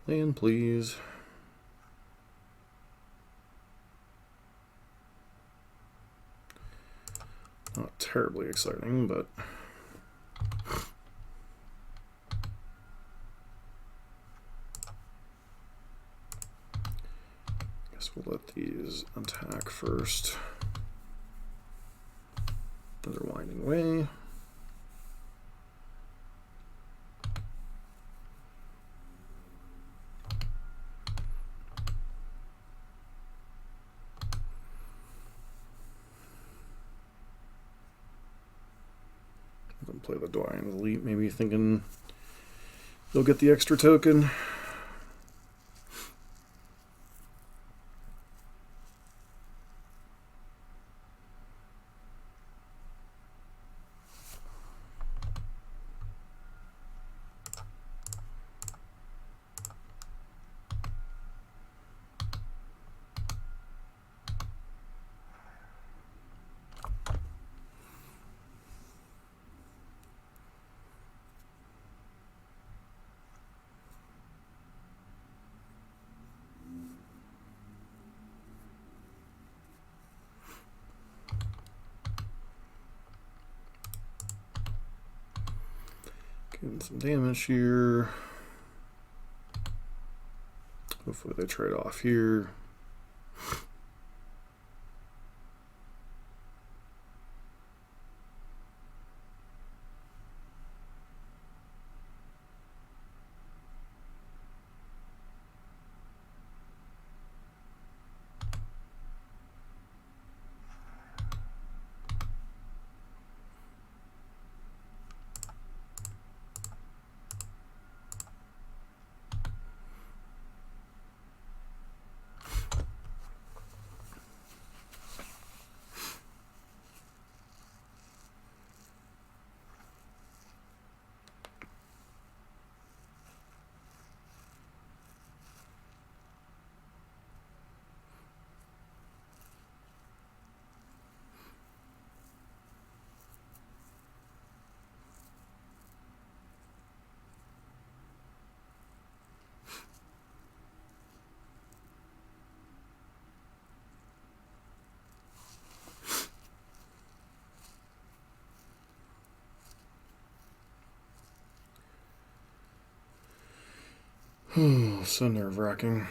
Land, please. Not terribly exciting, but guess we'll let these attack first. Another Winding Way. Play the Dwayne's Elite, maybe thinking they'll get the extra token. Getting some damage here. Hopefully they trade off here. Oh, so nerve-wracking.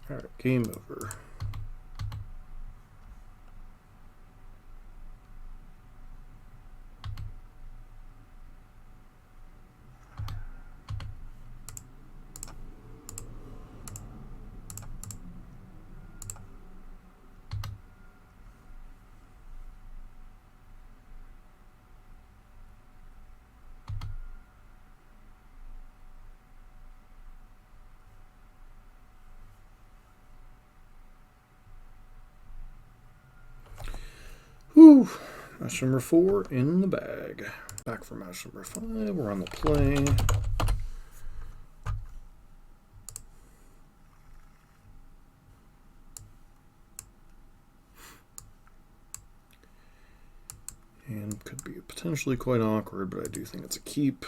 Alright, game over. Whew. Match number 4 in the bag. Back for match number 5. We're on the play. And could be potentially quite awkward, but I do think it's a keep.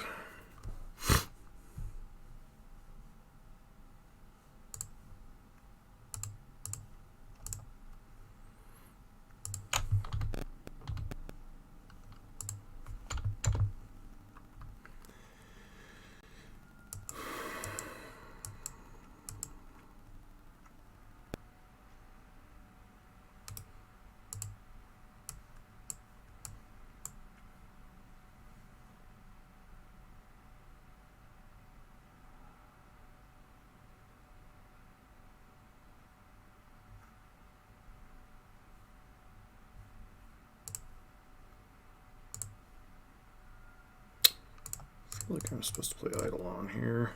I feel like I'm supposed to play Eidolon here.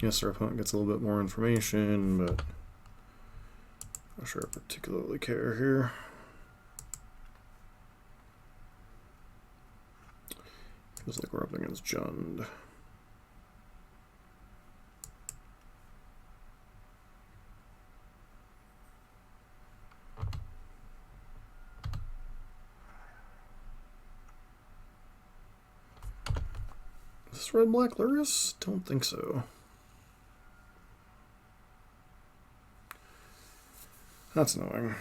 Yes, our opponent gets a little bit more information, but I'm not sure I particularly care here. Feels like we're up against Jund. Is this red-black Lurrus? Don't think so. That's annoying.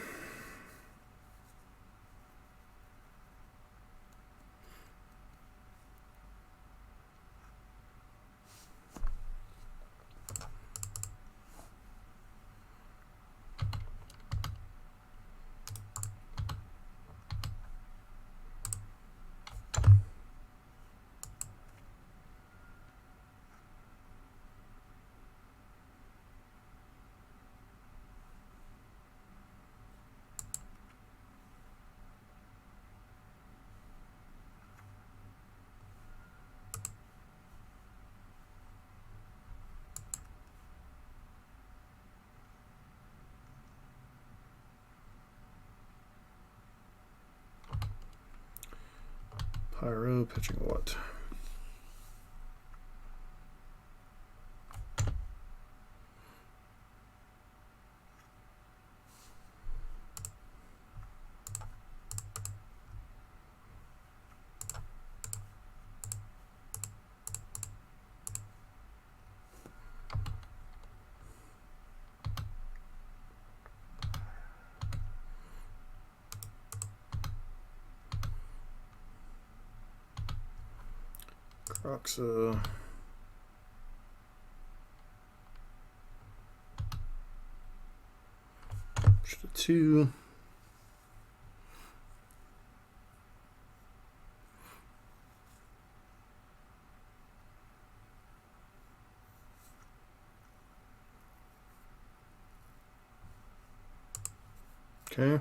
Pyro pitching what? Croxa. Should have 2. Okay.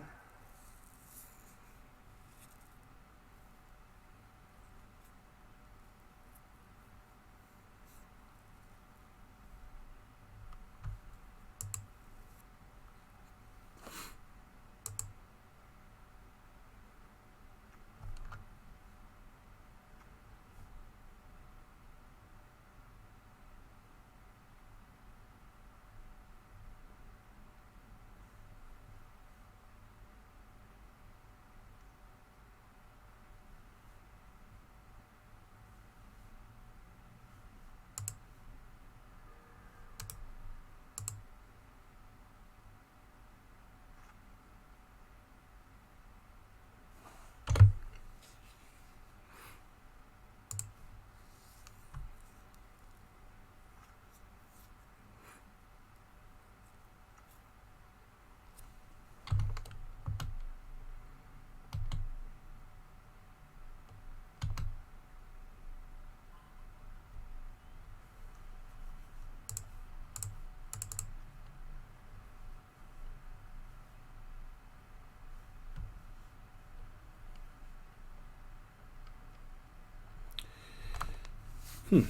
Budget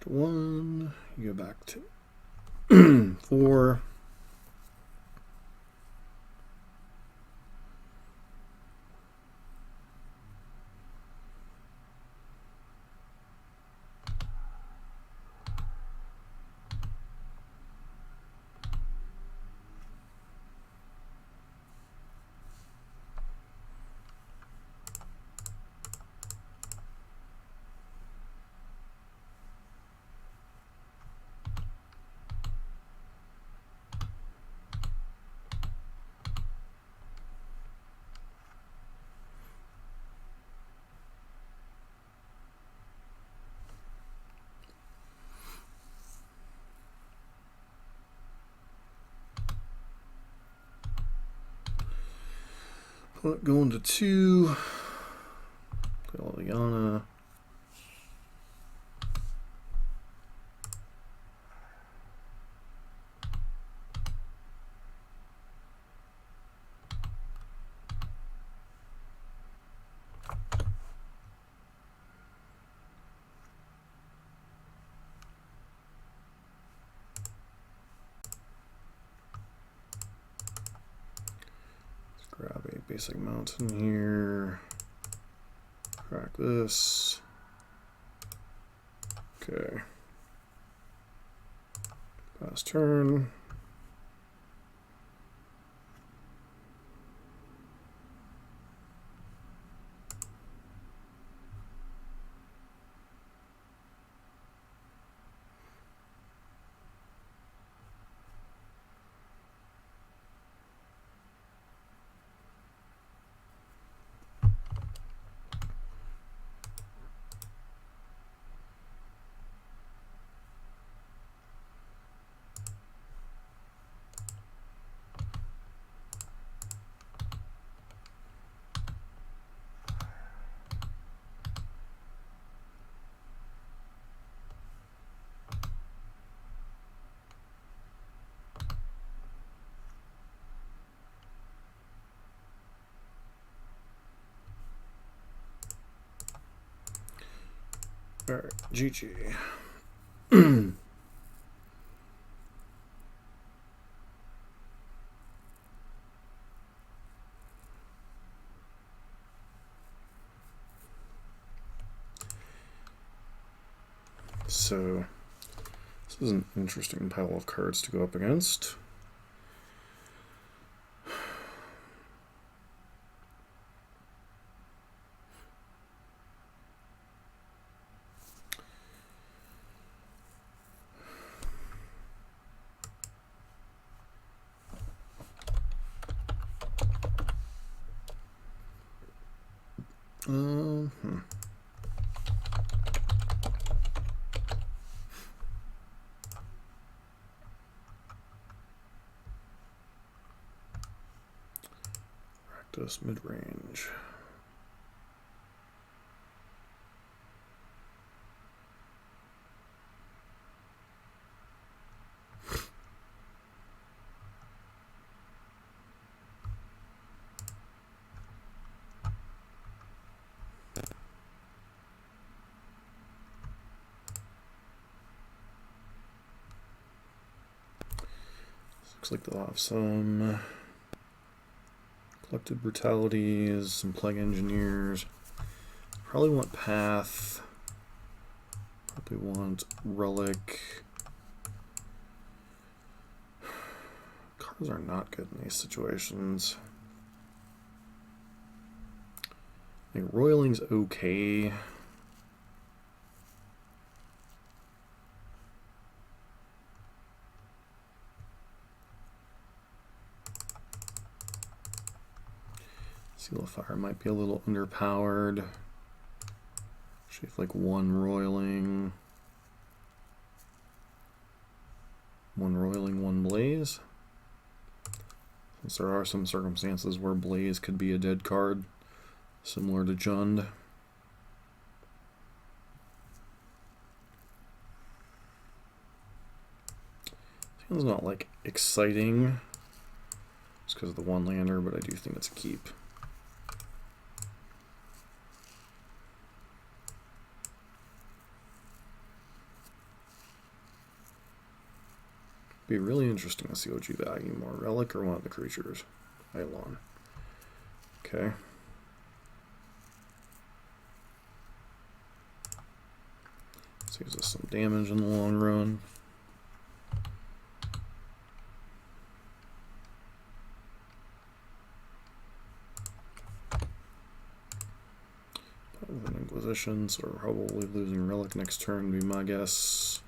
1, you go back to 4. Going to 2. Play all the Yana. Grab a basic mountain here. Crack this. Okay. Last turn. All right, GG. So, this is an interesting pile of cards to go up against. Rakdos Midrange. Looks like they'll have some Collected Brutalities, some Plague Engineers. Probably want Path. Probably want Relic. Cards are not good in these situations. I think Roiling's okay. Seal of Fire might be a little underpowered. Actually, like one roiling, one blaze. Since there are some circumstances where blaze could be a dead card, similar to Jund. It's not like exciting just because of the one lander, but I do think it's a keep. Be really interesting to see what you value more, Relic or one of the creatures. Eidolon. Okay. Saves us some damage in the long run. Inquisition, so we're probably losing Relic next turn, would be my guess.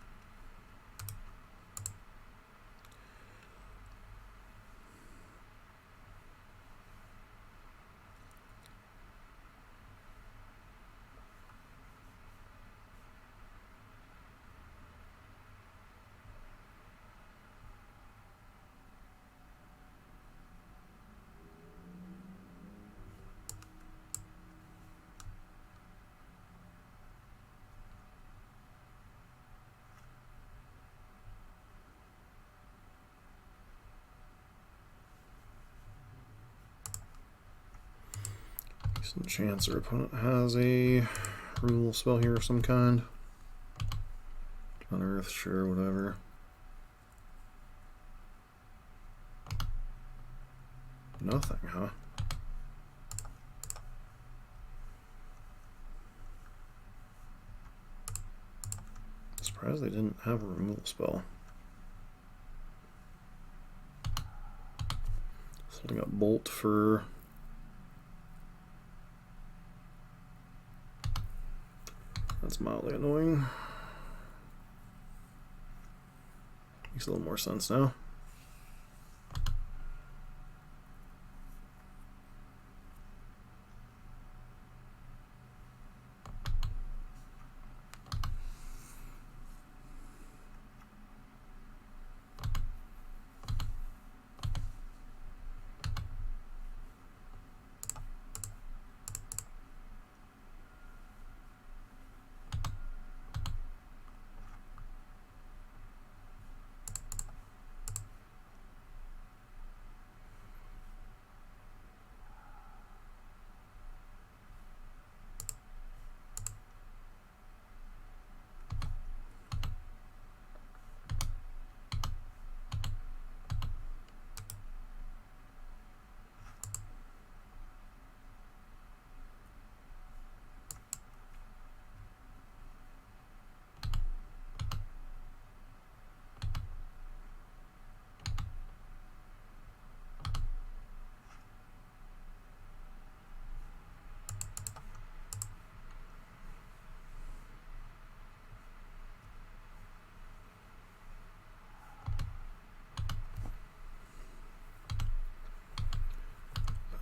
Decent chance our opponent has a removal spell here of some kind. Unearth, sure, whatever. Nothing, huh? Surprised they didn't have a removal spell. Holding up Bolt for that's mildly annoying. Makes a little more sense now.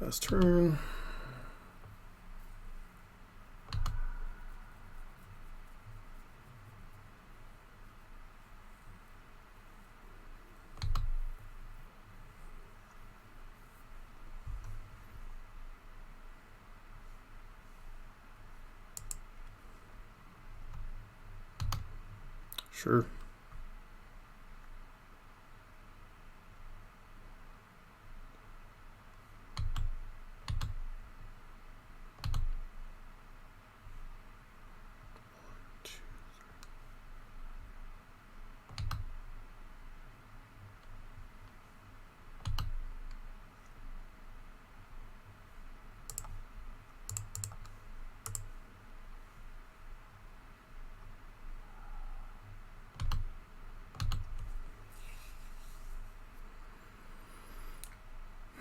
Last turn. Sure.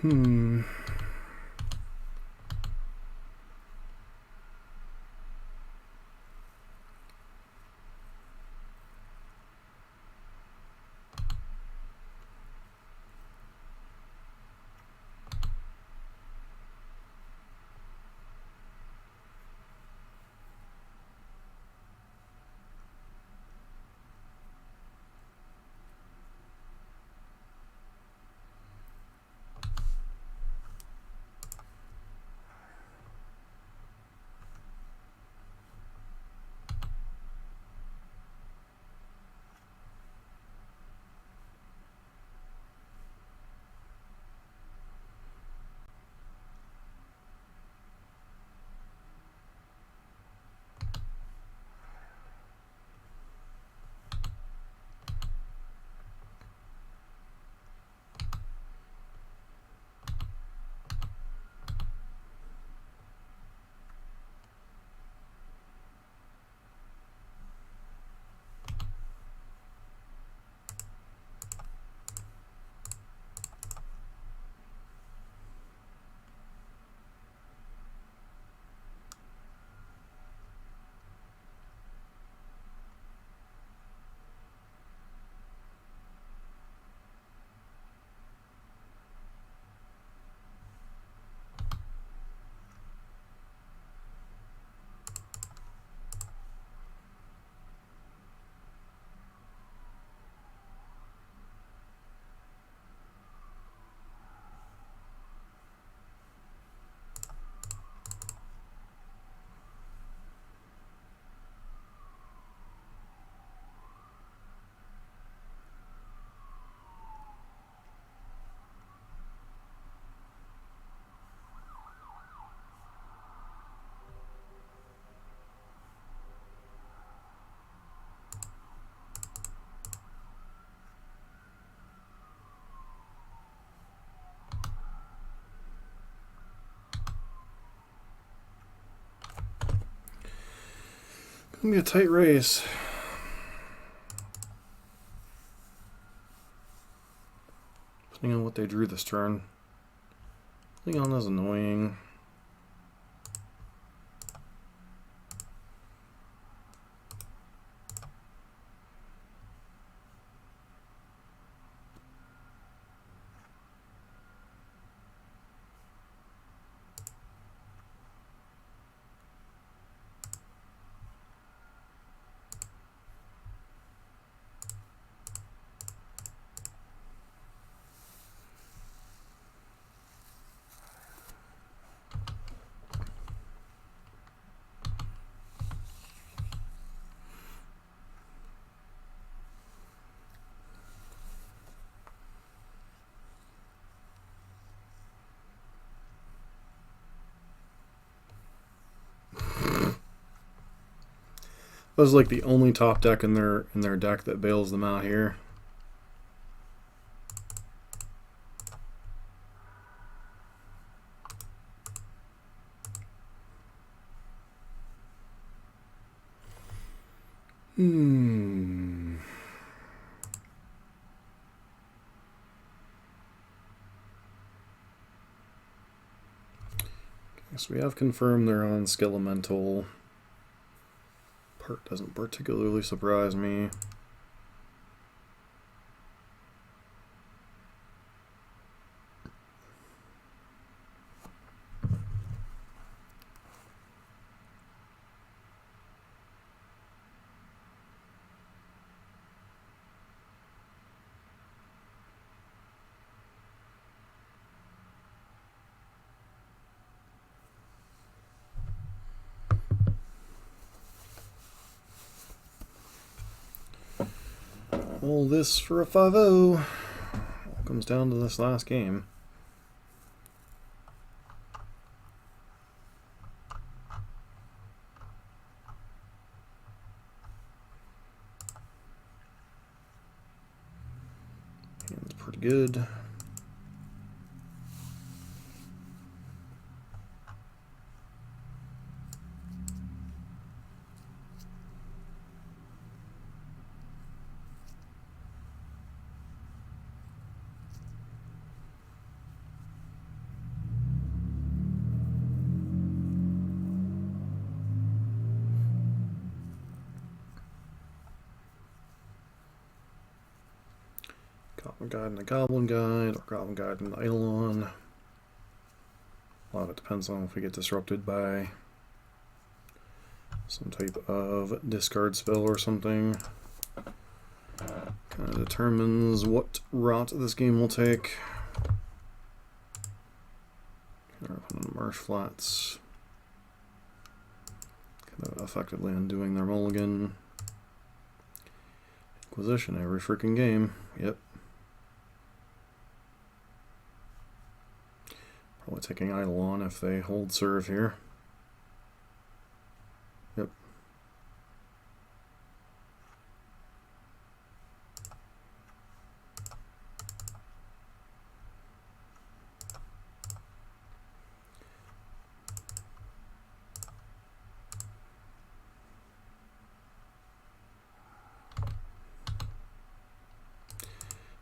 Hmm. Gonna be a tight race. Depending on what they drew this turn. Leon is annoying. That was like the only top deck in their deck that bails them out here. So we have confirmed they're on Skelemental. Part doesn't particularly surprise me. All this for a 5-0. All comes down to this last game. Hand's pretty good. Goblin Guide and a Goblin Guide, or Goblin Guide and Eidolon. A lot of it depends on if we get disrupted by some type of discard spell or something. Kind of determines what route this game will take. Kind of Marsh Flats. Kind of effectively undoing their mulligan. Inquisition every freaking game. Yep. Probably taking Eidolon if they hold serve here. Yep.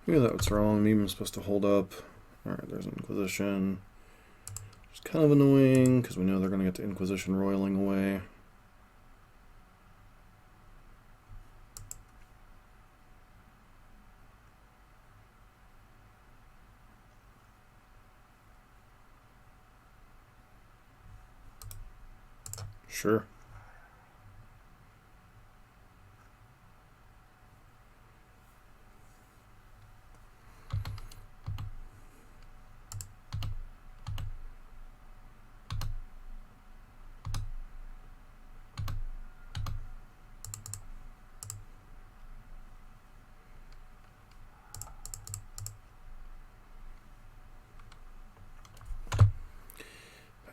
Maybe that was wrong. Maybe I'm supposed to hold up. Alright, there's an Inquisition. It's kind of annoying because we know they're going to get the Inquisition roiling away. Sure.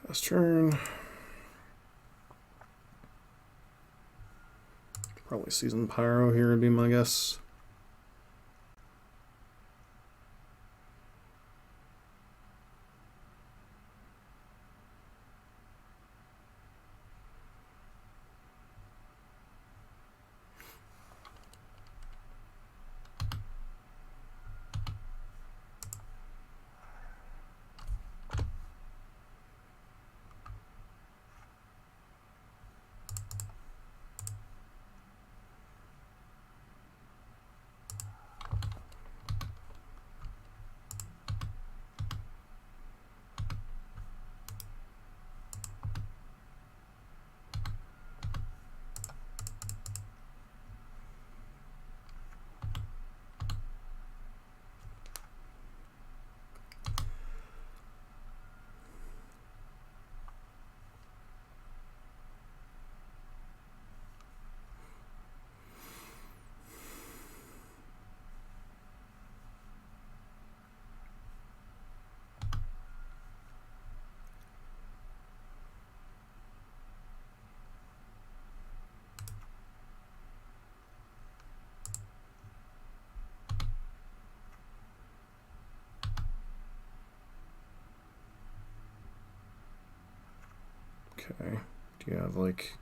Pass turn. Probably Seasoned Pyro here would be my guess. Okay. Do you have like...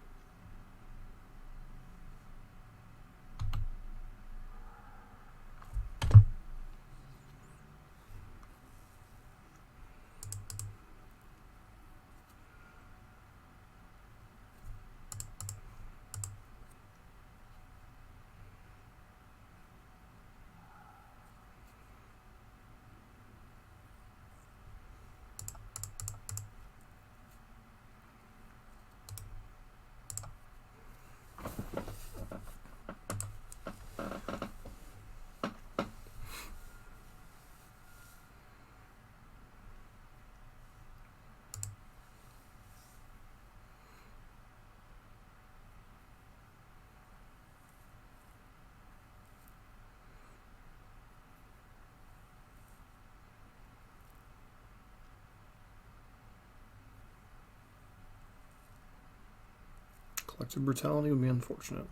Collective brutality would be unfortunate.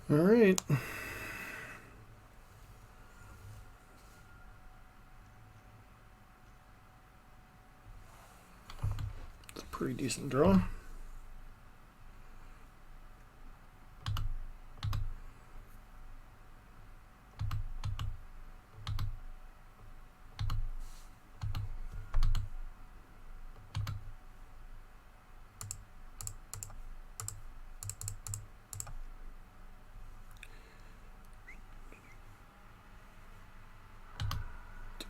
All right. It's a pretty decent draw.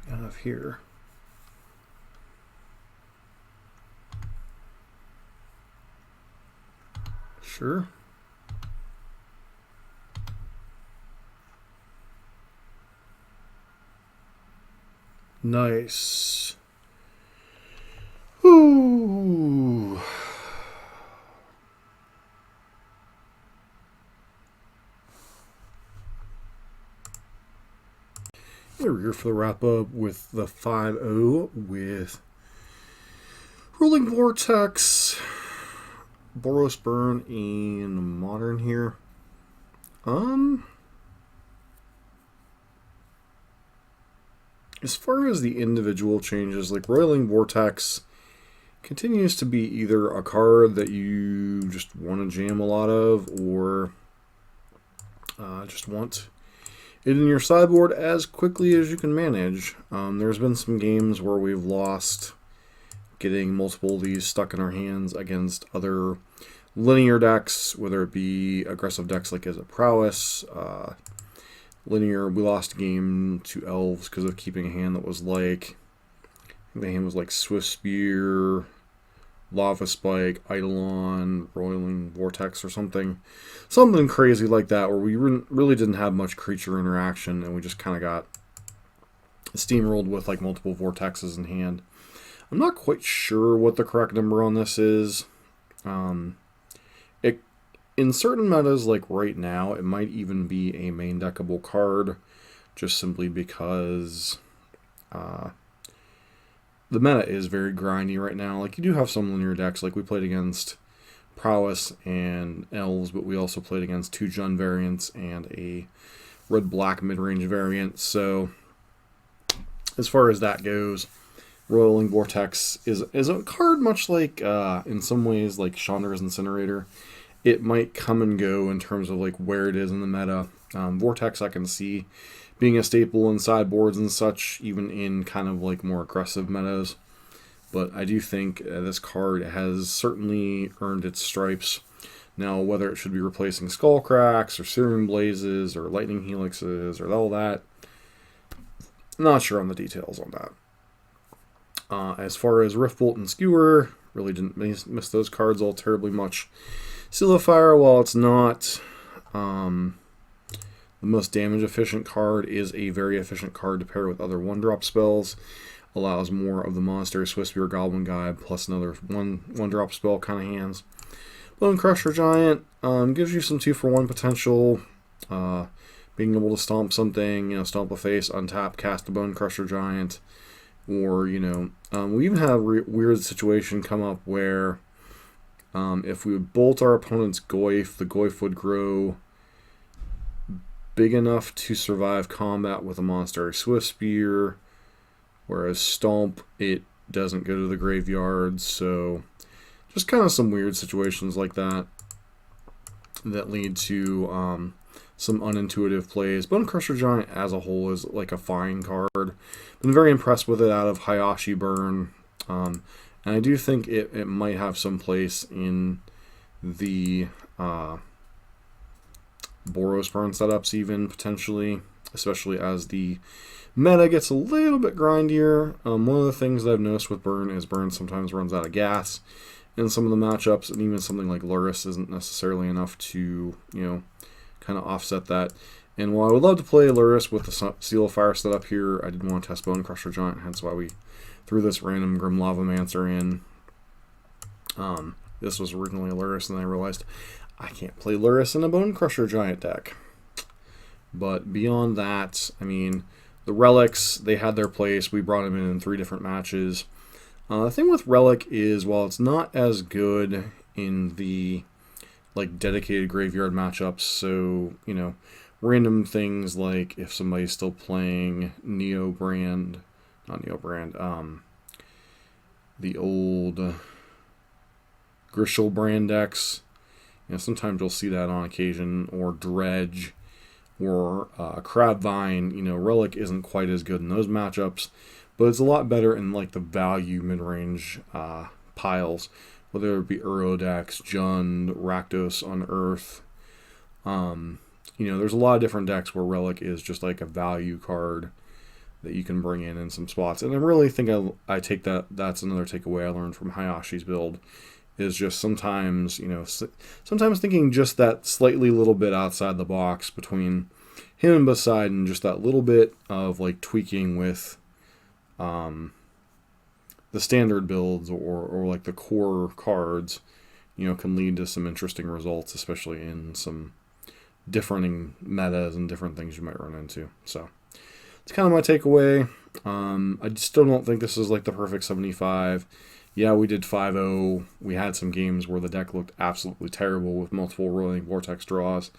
Have here. Sure. Nice. Ooh. We're here for the wrap up with the 5-0 with Roiling Vortex, Boros Burn, and Modern here. As far as the individual changes, like Roiling Vortex continues to be either a card that you just want to jam a lot of, or just want it in your sideboard as quickly as you can manage. There's been some games where we've lost getting multiple of these stuck in our hands against other linear decks, whether it be aggressive decks like Izzet Prowess. Linear, we lost a game to Elves because of keeping a hand that was like, I think the hand was like Swift Spear, Lava Spike, Eidolon, Roiling Vortex or something. Something crazy like that where we really didn't have much creature interaction and we just kind of got steamrolled with like multiple vortexes in hand. I'm not quite sure what the correct number on this is. In certain metas, like right now, it might even be a main deckable card, just simply because the meta is very grindy right now. Like, you do have some linear decks, like we played against Prowess and Elves, but we also played against 2 Jund variants and a red-black mid-range variant. So, as far as that goes, Roiling Vortex is a card much like, in some ways, like Chandra's Incinerator. It might come and go in terms of like where it is in the meta. Vortex I can see being a staple in sideboards and such, even in kind of like more aggressive metas. But I do think this card has certainly earned its stripes. Now, whether it should be replacing Skullcracks or Searing Blazes or Lightning Helixes or all that, not sure on the details on that. As far as Riftbolt and Skewer, really didn't miss those cards all terribly much. Seal of Fire, while it's not the most damage efficient card, is a very efficient card to pair with other 1-drop spells. allows more of the Monastery Swiftspear Goblin Guide, plus another one-drop spell kind of hands. Bone Crusher Giant gives you some 2-for-1 potential. Being able to stomp something, stomp a face, untap, cast a Bone Crusher Giant. Or, we even had a weird situation come up where if we would bolt our opponent's Goyf, the Goyf would grow big enough to survive combat with a Monastery Swiftspear, whereas Stomp, it doesn't go to the graveyard. So just kind of some weird situations like that lead to some unintuitive plays. Bone Crusher Giant as a whole is like a fine card. Been very impressed with it out of Hayashi Burn. And I do think it might have some place in the Boros Burn setups even, potentially. Especially as the meta gets a little bit grindier. One of the things that I've noticed with Burn is Burn sometimes runs out of gas in some of the matchups. And even something like Lurrus isn't necessarily enough to, kind of offset that. And while I would love to play Lurrus with the Seal of Fire setup here, I did want to test Bone Crusher Giant, hence why we threw this random Grim Lavamancer in. This was originally a Lurrus, and then I realized I can't play Lurrus in a Bone Crusher Giant deck. But beyond that, I mean, the Relics, they had their place. We brought them in 3 different matches. The thing with Relic is, while it's not as good in the dedicated graveyard matchups, so random things like if somebody's still playing the old Grishel brand decks, sometimes you'll see that on occasion, or Dredge, or Crabvine. Relic isn't quite as good in those matchups, but it's a lot better in the value mid-range piles, whether it be Urodex, Jund, Rakdos Unearth. There's a lot of different decks where Relic is just like a value card that you can bring in some spots. And I really think I take that's another takeaway I learned from Hayashi's build, is just sometimes, sometimes thinking just that slightly little bit outside the box between him and Poseidon, just that little bit of tweaking with the standard builds or the core cards, can lead to some interesting results, especially in some differing metas and different things you might run into. So it's kind of my takeaway. I still don't think this is the perfect 75. Yeah, we did 5-0. We had some games where the deck looked absolutely terrible with multiple Roiling Vortex draws,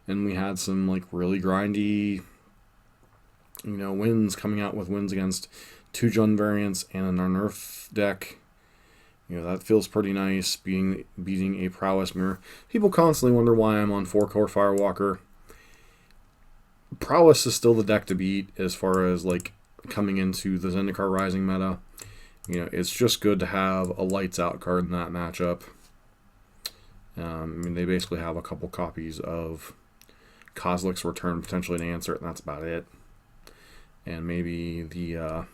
and we had some really grindy wins, coming out with wins against 2 Jund variants and an Unearth deck. That feels pretty nice, beating a Prowess mirror. People constantly wonder why I'm on 4-core Firewalker. Prowess is still the deck to beat as far as coming into the Zendikar Rising meta. It's just good to have a lights out card in that matchup. They basically have a couple copies of Kozilek's Return potentially to answer it, and that's about it. And maybe the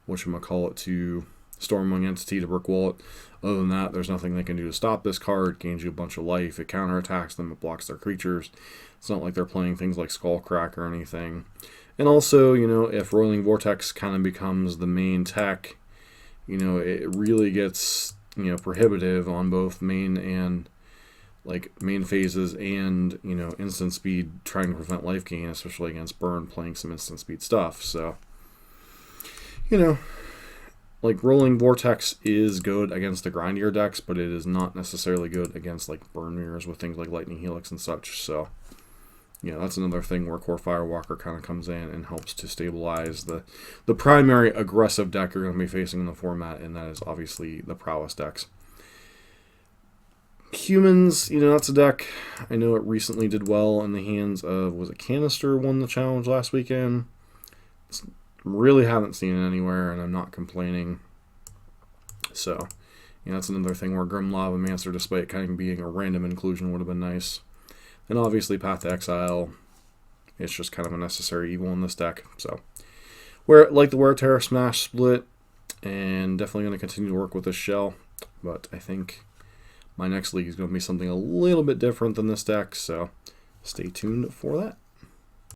to Stormwing Entity to Brick Wallet. Other than that, there's nothing they can do to stop this card. It gains you a bunch of life. It counterattacks them. It blocks their creatures. It's not like they're playing things like Skullcrack or anything. And also, if Roiling Vortex kind of becomes the main tech, it really gets, prohibitive on both main and, main phases and, instant speed, trying to prevent life gain, especially against Burn playing some instant speed stuff. So, Roiling Vortex is good against the grindier decks, but it is not necessarily good against, Burn mirrors with things like Lightning Helix and such. So, that's another thing where Core Firewalker kind of comes in and helps to stabilize the primary aggressive deck you're going to be facing in the format, and that is obviously the Prowess decks. Humans, that's a deck. I know it recently did well in the hands of, was it Canister won the challenge last weekend? Really haven't seen it anywhere, and I'm not complaining. So, that's another thing where Grim Lavamancer, despite kind of being a random inclusion, would have been nice. And obviously Path to Exile, it's just kind of a necessary evil in this deck. So, the Wear Terror Smash split, and definitely going to continue to work with this shell. But I think my next league is going to be something a little bit different than this deck, so stay tuned for that.